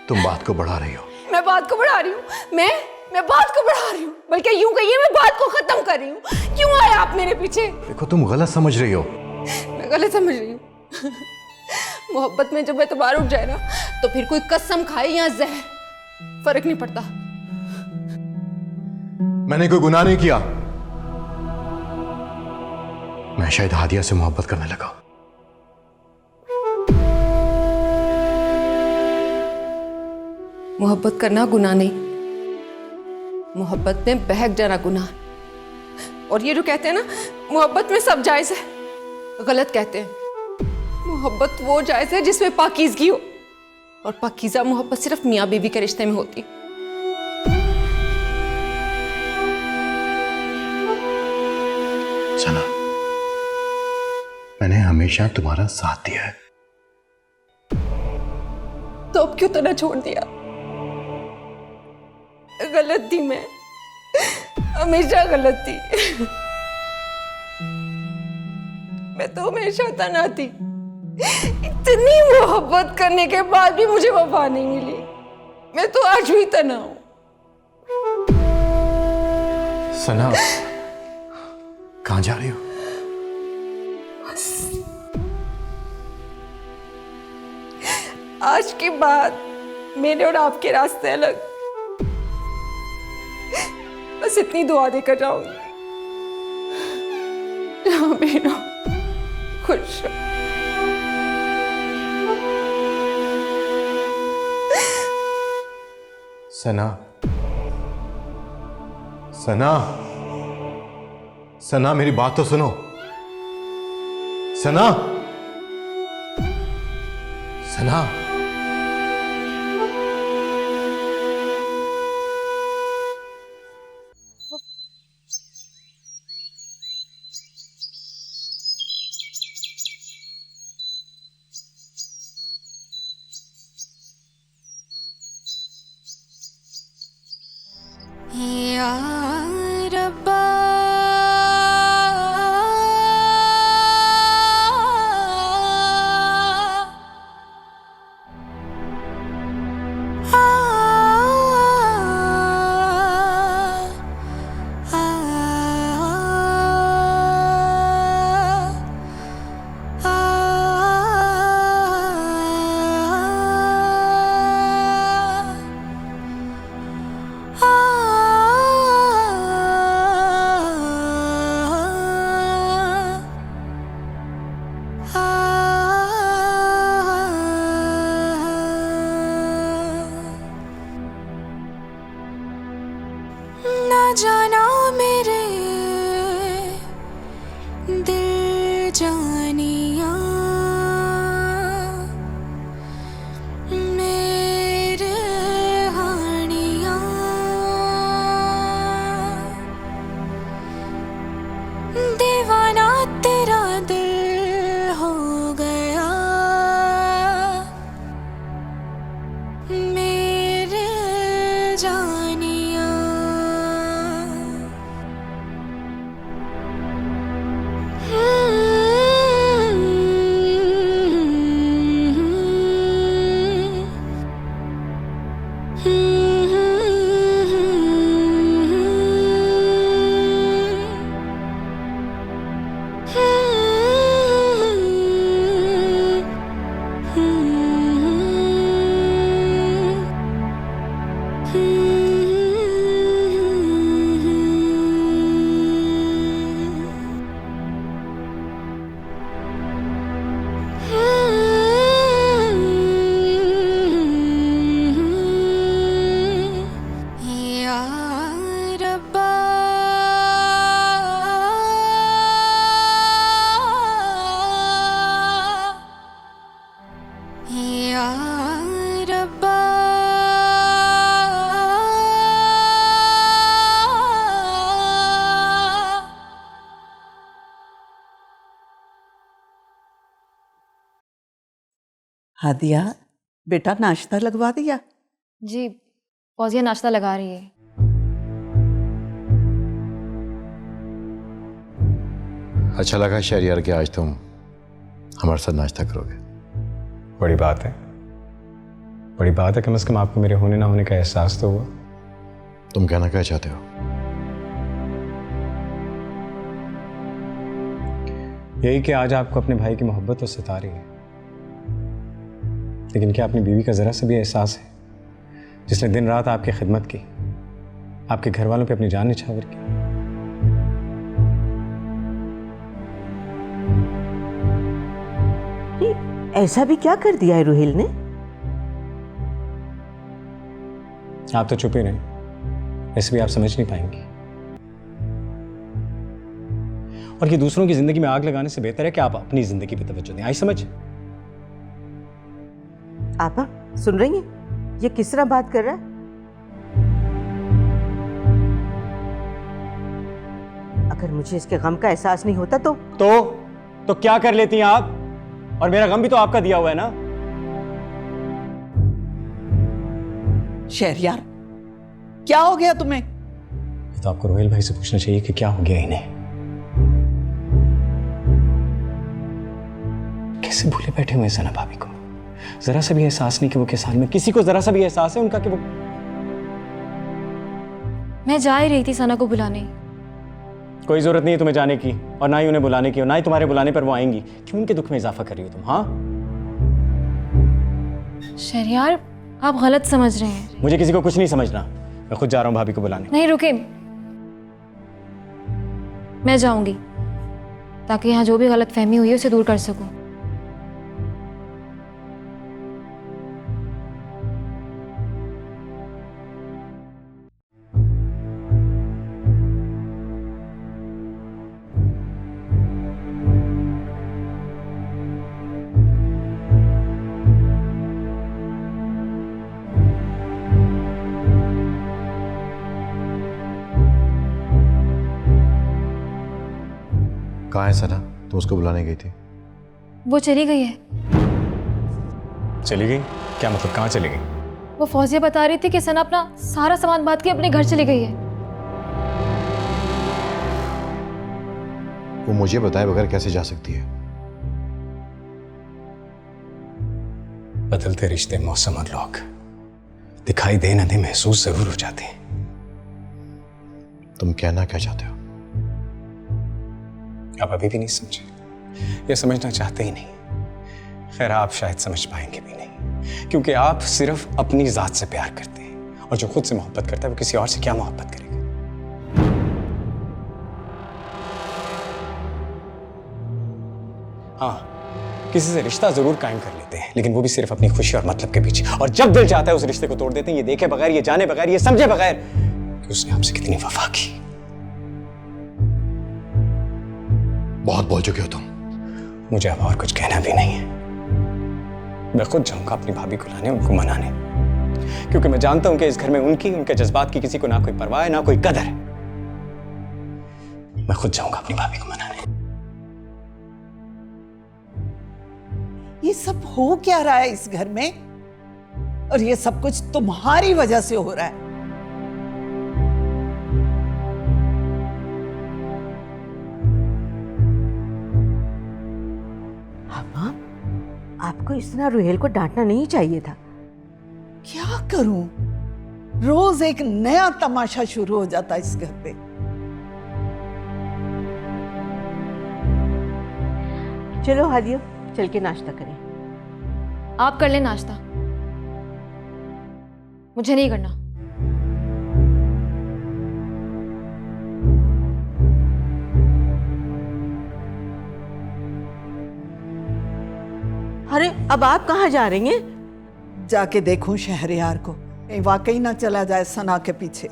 तुम बात को बढ़ा रही हो। मैं बात को बढ़ा रही हूँ? मैं बात को बढ़ा रही हूँ, बल्कि यूं कहिए मैं बात को खत्म कर रही हूँ। क्यों आए आप मेरे पीछे? देखो, तुम गलत समझ रही हो। मैं गलत समझ रही हूँ? मोहब्बत में जब एतबार उठ जाए ना, तो फिर कोई कसम खाए या जहर, फर्क नहीं पड़ता। मैंने कोई गुनाह नहीं किया। मैं शायद हादिया से मोहब्बत करने लगा। मोहब्बत करना गुनाह नहीं, मोहब्बत में बहक जाना गुनाह। और ये जो कहते हैं ना मोहब्बत में सब जायज है, गलत कहते हैं। मोहब्बत वो जायज है जिसमें पाकीज़गी हो, और पाकीज़ा मोहब्बत सिर्फ मियाँ बीवी के रिश्ते में होती। सना, मैंने हमेशा तुम्हारा साथ दिया है। तो अब क्यों तना छोड़ दिया? गलत थी मैं, हमेशा गलत थी। मैं तो हमेशा तना थी। इतनी मोहब्बत करने के बाद भी मुझे वफा नहीं मिली। मैं तो आज भी तना हूं। सना, कहां जा रही हो? आज के बाद मेरे और आपके रास्ते अलग। बस इतनी दुआ देकर जाऊंगी, जहां भी रहो खुश रहो। सना, सना, सना मेरी बात तो सुनो। सना, सना, या रब्बा हादिया बेटा नाश्ता लगवा दिया? जी फौजिया नाश्ता लगा रही है। अच्छा लगा शहरियार कि आज तुम हमारे साथ नाश्ता करोगे। बड़ी बात है, बड़ी बात है। कम से कम आपको मेरे होने ना होने का एहसास तो हुआ। तुम कहना क्या चाहते हो? यही कि आज आपको अपने भाई की मोहब्बत तो सता रही है, लेकिन क्या अपनी बीवी का जरा सा भी एहसास है जिसने दिन रात आपकी खिदमत की, आपके घर वालों पे अपनी जान निछावर की? ऐसा भी क्या कर दिया है रोहेल ने? आप तो चुप ही रहे, ऐसे भी आप समझ नहीं पाएंगी। और ये दूसरों की जिंदगी में आग लगाने से बेहतर है कि आप अपनी जिंदगी पे तवज्जो दें। आई समझ? आपा सुन रही हैं? ये किस तरह बात कर रहा है? अगर मुझे इसके गम का एहसास नहीं होता तो क्या कर लेती हैं आप? और मेरा गम भी तो आपका दिया हुआ है ना। शहरयार क्या हो गया तुम्हें? तो आपको रोहेल भाई से पूछना चाहिए कि क्या हो गया इन्हें। कैसे भूले बैठे हुए सना भाभी को? जरा सा भी एहसास नहीं कि वो किस हाल में, किसी को जरा सा भी एहसास है उनका कि वो। मैं जा ही रही थी सना को बुलाने। कोई जरूरत नहीं है तुम्हें जाने की, और ना ही उन्हें बुलाने की, और ना ही तुम्हारे बुलाने पर वो आएंगी। क्यों उनके दुख में इजाफा कर रही हो तुम? हाँ शहरयार आप गलत समझ रहे हैं। मुझे किसी को कुछ नहीं समझना, मैं खुद जा रहा हूँ भाभी को बुलाने। नहीं रुके, मैं जाऊंगी ताकि यहाँ जो भी गलत फहमी हुई है उसे दूर कर सकूं। कहाँ है सना? तुम उसको बुलाने गई थी। वो चली गई है। चली गई? क्या मतलब, कहाँ चली गई? वो फौजिया बता रही थी कि सना अपना सारा सामान बांध के अपने घर चली गई है। वो मुझे बताए बगैर कैसे जा सकती है? बदलते रिश्ते, मौसम और लोग दिखाई दे न दे महसूस जरूर हो जाते हैं। तुम कहना क्या चाहते हो? आप अभी भी नहीं समझे, ये समझना चाहते ही नहीं। खैर आप शायद समझ पाएंगे भी नहीं, क्योंकि आप सिर्फ अपनी जात से प्यार करते हैं, और जो खुद से मोहब्बत करता है वो किसी और से क्या मोहब्बत करेगा? हाँ, किसी से रिश्ता जरूर कायम कर लेते हैं, लेकिन वो भी सिर्फ अपनी खुशी और मतलब के पीछे। और जब दिल चाहता है उस रिश्ते को तोड़ देते हैं, ये देखे बगैर, ये जाने बगैर, ये समझे बगैर कि उसने आपसे कितनी वफा की। बहुत बोल चुके हो तुम। मुझे अब और कुछ कहना भी नहीं है। मैं खुद जाऊंगा अपनी भाभी को लाने, उनको मनाने, क्योंकि मैं जानता हूं कि इस घर में उनके जज्बात की किसी को ना कोई परवाह है, ना कोई कदर है। मैं खुद जाऊंगा अपनी भाभी को मनाने। ये सब हो क्या रहा है इस घर में? और ये सब कुछ तुम्हारी वजह से हो रहा है। आपको इस तरह रोहेल को डांटना नहीं चाहिए था। क्या करूं? रोज एक नया तमाशा शुरू हो जाता है इस घर पे। चलो हादिया, चल के नाश्ता करें। आप कर लें नाश्ता, मुझे नहीं करना। अरे अब आप कहाँ जा रही हैं? जाके देखूं शहरयार को, कहीं वाकई ना चला जाए सना के पीछे।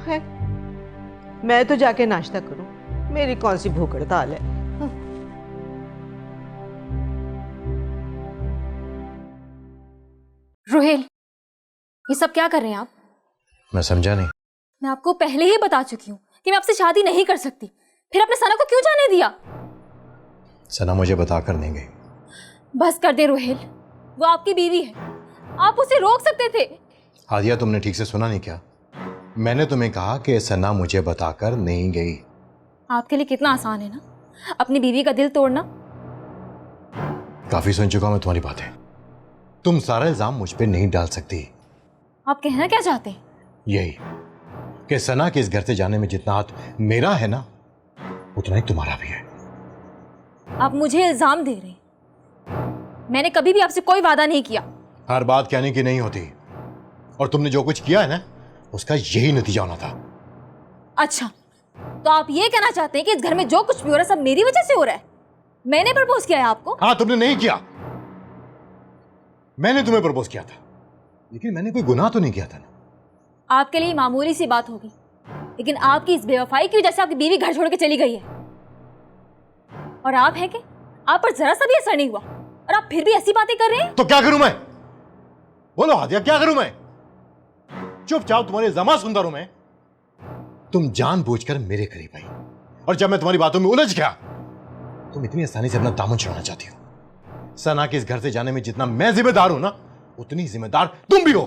है, मैं तो जाके नाश्ता करूं, मेरी कौन सी भूख हड़ताल है। रोहेल, ये सब क्या कर रहे हैं आप? मैं समझा नहीं। मैं आपको पहले ही बता चुकी हूँ कि मैं आपसे शादी नहीं कर सकती, फिर आपने सना को क्यों जाने दिया? सना मुझे बताकर नहीं गई। बस कर दे रोहेल, वो आपकी बीवी है, आप उसे रोक सकते थे। हादिया, तुमने ठीक से सुना नहीं क्या? मैंने तुम्हें कहा कि सना मुझे बताकर नहीं गई। आपके लिए कितना आसान है ना अपनी बीवी का दिल तोड़ना। काफी सुन चुका मैं तुम्हारी बातें। तुम सारा इल्जाम मुझ पे नहीं डाल सकती। आप कहना क्या चाहते हैं? यही कि सना के इस घर से जाने में जितना हाथ मेरा है ना, उतना ही तुम्हारा भी है। आप मुझे इल्जाम दे रहे हैं? मैंने कभी भी आपसे कोई वादा नहीं किया। हर बात कहने की नहीं होती, और तुमने जो कुछ किया है ना, उसका यही नतीजा होना था। अच्छा, तो आप ये कहना चाहते हैं कि इस घर में जो कुछ भी हो रहा है सब मेरी वजह से हो रहा है? मैंने प्रपोज किया है आपको? हाँ, तुमने नहीं किया, मैंने तुम्हें प्रपोज किया था, लेकिन मैंने कोई गुनाह तो नहीं किया था ना। आपके लिए मामूली सी बात होगी, लेकिन आपकी इस बेवफाई की वजह से आपकी बीवी घर छोड़ के चली गई है। और आप हैं कि आप पर जरा सा भी असर नहीं हुआ, और आप फिर भी ऐसी बातें कर रहे हैं। तो क्या करूं मैं? बोलो हादिया, क्या करूं मैं? चुपचाप तुम्हारे जमा सुंदर हूं मैं। तुम जानबूझकर मेरे करीब आई, और जब मैं तुम्हारी बातों में उलझ गया, तुम इतनी आसानी से अपना दामन छुड़ाना चाहती हो। सना के इस घर से जाने में जितना मैं जिम्मेदार हूं ना, उतनी जिम्मेदार तुम भी हो।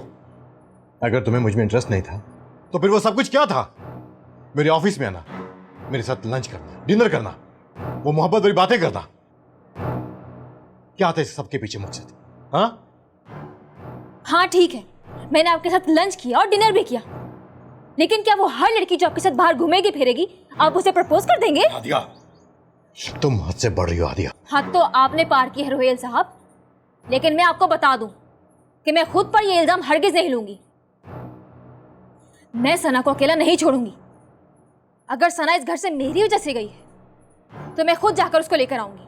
अगर तुम्हें मुझ में इंटरेस्ट नहीं था, तो फिर वो सब कुछ क्या था? मेरे ऑफिस में आना, मेरे साथ लंच करना, डिनर करना, वो मोहब्बत वाली बातें करना, क्या था इस सबके पीछे मकसद? हाँ ठीक है, मैंने आपके साथ लंच किया और डिनर भी किया, लेकिन क्या वो हर लड़की जो आपके साथ बाहर घूमेगी फिरेगी आप उसे प्रपोज कर देंगे? हादिया, तुम हद से बढ़ रही हो हादिया। हद तो आपने पार की है रोहेल साहब, लेकिन मैं आपको बता दूं कि मैं खुद पर यह इल्जाम हरगिज नहीं लूंगी। मैं सना को अकेला नहीं छोड़ूंगी। अगर सना इस घर से मेरी वजह से गई है तो मैं खुद जाकर उसको लेकर आऊंगी।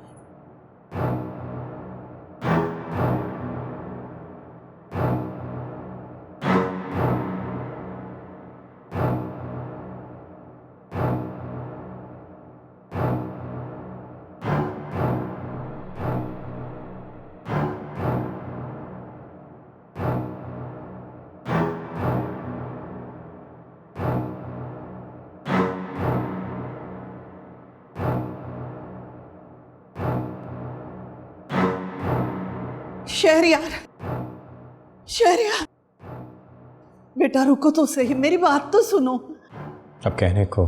शहरयार, शहरयार, बेटा रुको तो सही, मेरी बात तो सुनो। अब कहने को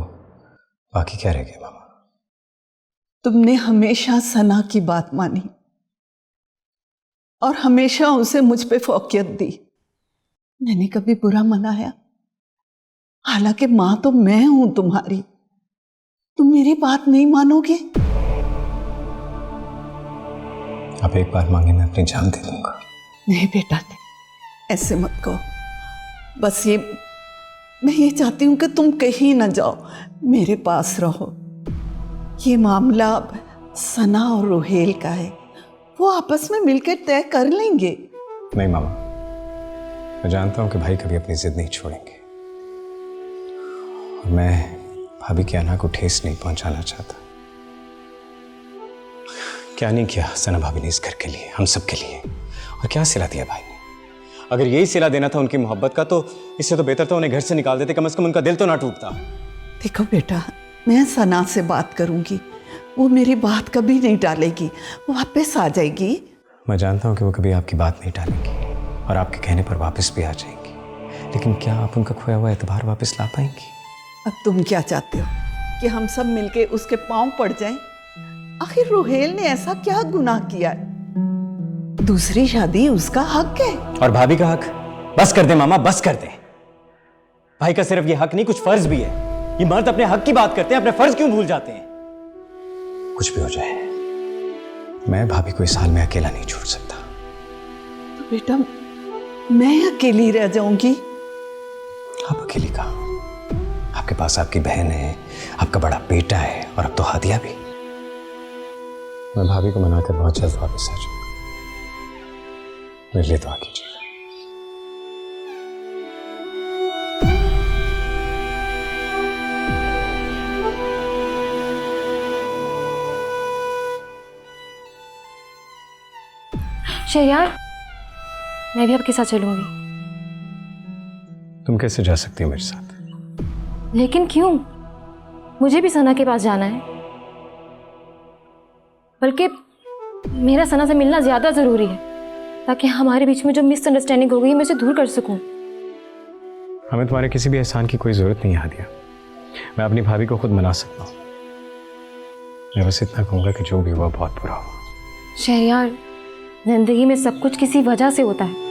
बाकी क्या रह गया मामा? तुमने हमेशा सना की बात मानी और हमेशा उसे मुझ पे फौकियत दी। मैंने कभी बुरा मनाया? हालांकि मां तो मैं हूं तुम्हारी। तुम मेरी बात नहीं मानोगे? आप एक बार मांगे मैं अपनी जान दे दूंगा। नहीं बेटा, नहीं, ऐसे मत कहो। बस मैं ये चाहती हूं कि तुम कहीं ना जाओ, मेरे पास रहो। ये मामला अब सना और रोहेल का है, वो आपस में मिलकर तय कर लेंगे। नहीं मामा, मैं जानता हूं कि भाई कभी अपनी जिद नहीं छोड़ेंगे, और मैं भाभी की अना को ठेस नहीं पहुंचाना चाहता। क्या नहीं किया सना भाभी ने इस घर के लिए, हम सब के लिए, और क्या सिला दिया भाई ने? अगर यही सिला देना था उनकी मोहब्बत का, तो इससे तो बेहतर था उन्हें घर से निकाल देते, कम से कम उनका दिल तो ना टूटता। देखो बेटा, मैं सना से बात करूंगी, वो मेरी बात कभी नहीं टालेगी, वो वापस आ जाएगी। मैं जानता हूं कि वो कभी आपकी बात नहीं टालेंगी और आपके कहने पर वापस भी आ जाएंगी, लेकिन क्या आप उनका खोया हुआ एतबार वापस ला पाएंगी? अब तुम क्या चाहते हो कि हम सब मिलके उसके पांव पड़ जाएं? आखिर रोहेल ने ऐसा क्या गुनाह किया है? दूसरी शादी उसका हक है। और भाभी का हक? बस कर दे मामा, बस कर दे। भाई का सिर्फ ये हक नहीं, कुछ फर्ज भी है। ये मर्द अपने हक की बात करते हैं, अपने फर्ज क्यों भूल जाते हैं? कुछ भी हो जाए, मैं भाभी को इस हाल में अकेला नहीं छोड़ सकता। तो बेटा, मैं अकेली रह जाऊंगी? आप अकेली कहाँ? आपके पास आपकी बहन है, आपका बड़ा बेटा है, और अब तो हादिया भी। मैं भाभी को मनाकर बहुत जल्द वापस आ जाऊंगा। मेरे लिए दुआ कीजिएगा। शहरयार, मैं भी आपके साथ चलूंगी। तुम कैसे जा सकती हो मेरे साथ? लेकिन क्यों? मुझे भी सना के पास जाना है, बल्कि मेरा सना से मिलना ज़्यादा ज़रूरी है ताकि हमारे बीच में जो मिसअंडरस्टैंडिंग हो गई मैं उसे दूर कर सकूं। हमें तुम्हारे किसी भी एहसान की कोई ज़रूरत नहीं हादिया। मैं अपनी भाभी को खुद मना सकता हूँ। मैं बस इतना कहूँगा कि जो भी हुआ बहुत बुरा हुआ। शहरयार, जिंदगी में सब कुछ किसी वजह से होता है।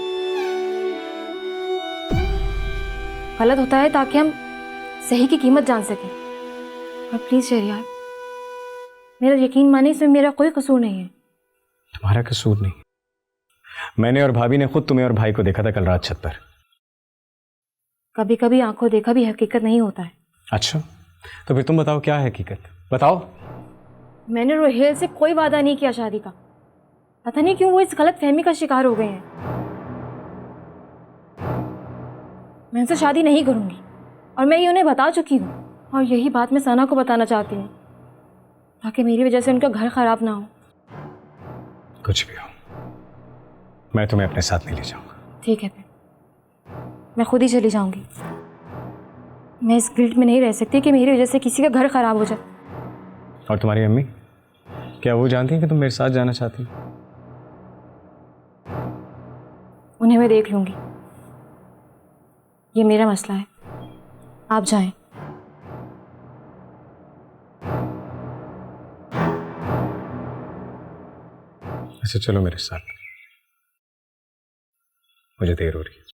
गलत होता है ताकि हम सही की कीमत जान सकें। और प्लीज़ शहरयार, मेरा यकीन माने, इसमें मेरा कोई कसूर नहीं है। तुम्हारा कसूर नहीं। मैंने और भाभी ने खुद तुम्हें और भाई को देखा था कल रात छत पर। कभी कभी आंखों देखा भी हकीकत नहीं होता है। अच्छा, तो फिर तुम बताओ क्या है हकीकत, बताओ। मैंने रोहेल से कोई वादा नहीं किया शादी का। पता नहीं क्यों वो इस गलत फहमी का शिकार हो गए हैं। मैं उनसे शादी नहीं करूंगी और मैं ये उन्हें बता चुकी हूँ, और यही बात मैं सना को बताना चाहती हूँ ताकि मेरी वजह से उनका घर खराब ना हो। कुछ भी हो, मैं तुम्हें अपने साथ नहीं ले जाऊंगा। ठीक है, फिर मैं खुद ही चली जाऊंगी। मैं इस गिल्ट में नहीं रह सकती कि मेरी वजह से किसी का घर खराब हो जाए। और तुम्हारी अम्मी, क्या वो जानती हैं कि तुम मेरे साथ जाना चाहती हो? उन्हें मैं देख लूंगी, ये मेरा मसला है। आप जाएं। अच्छा चलो मेरे साथ, मुझे देर हो रही है।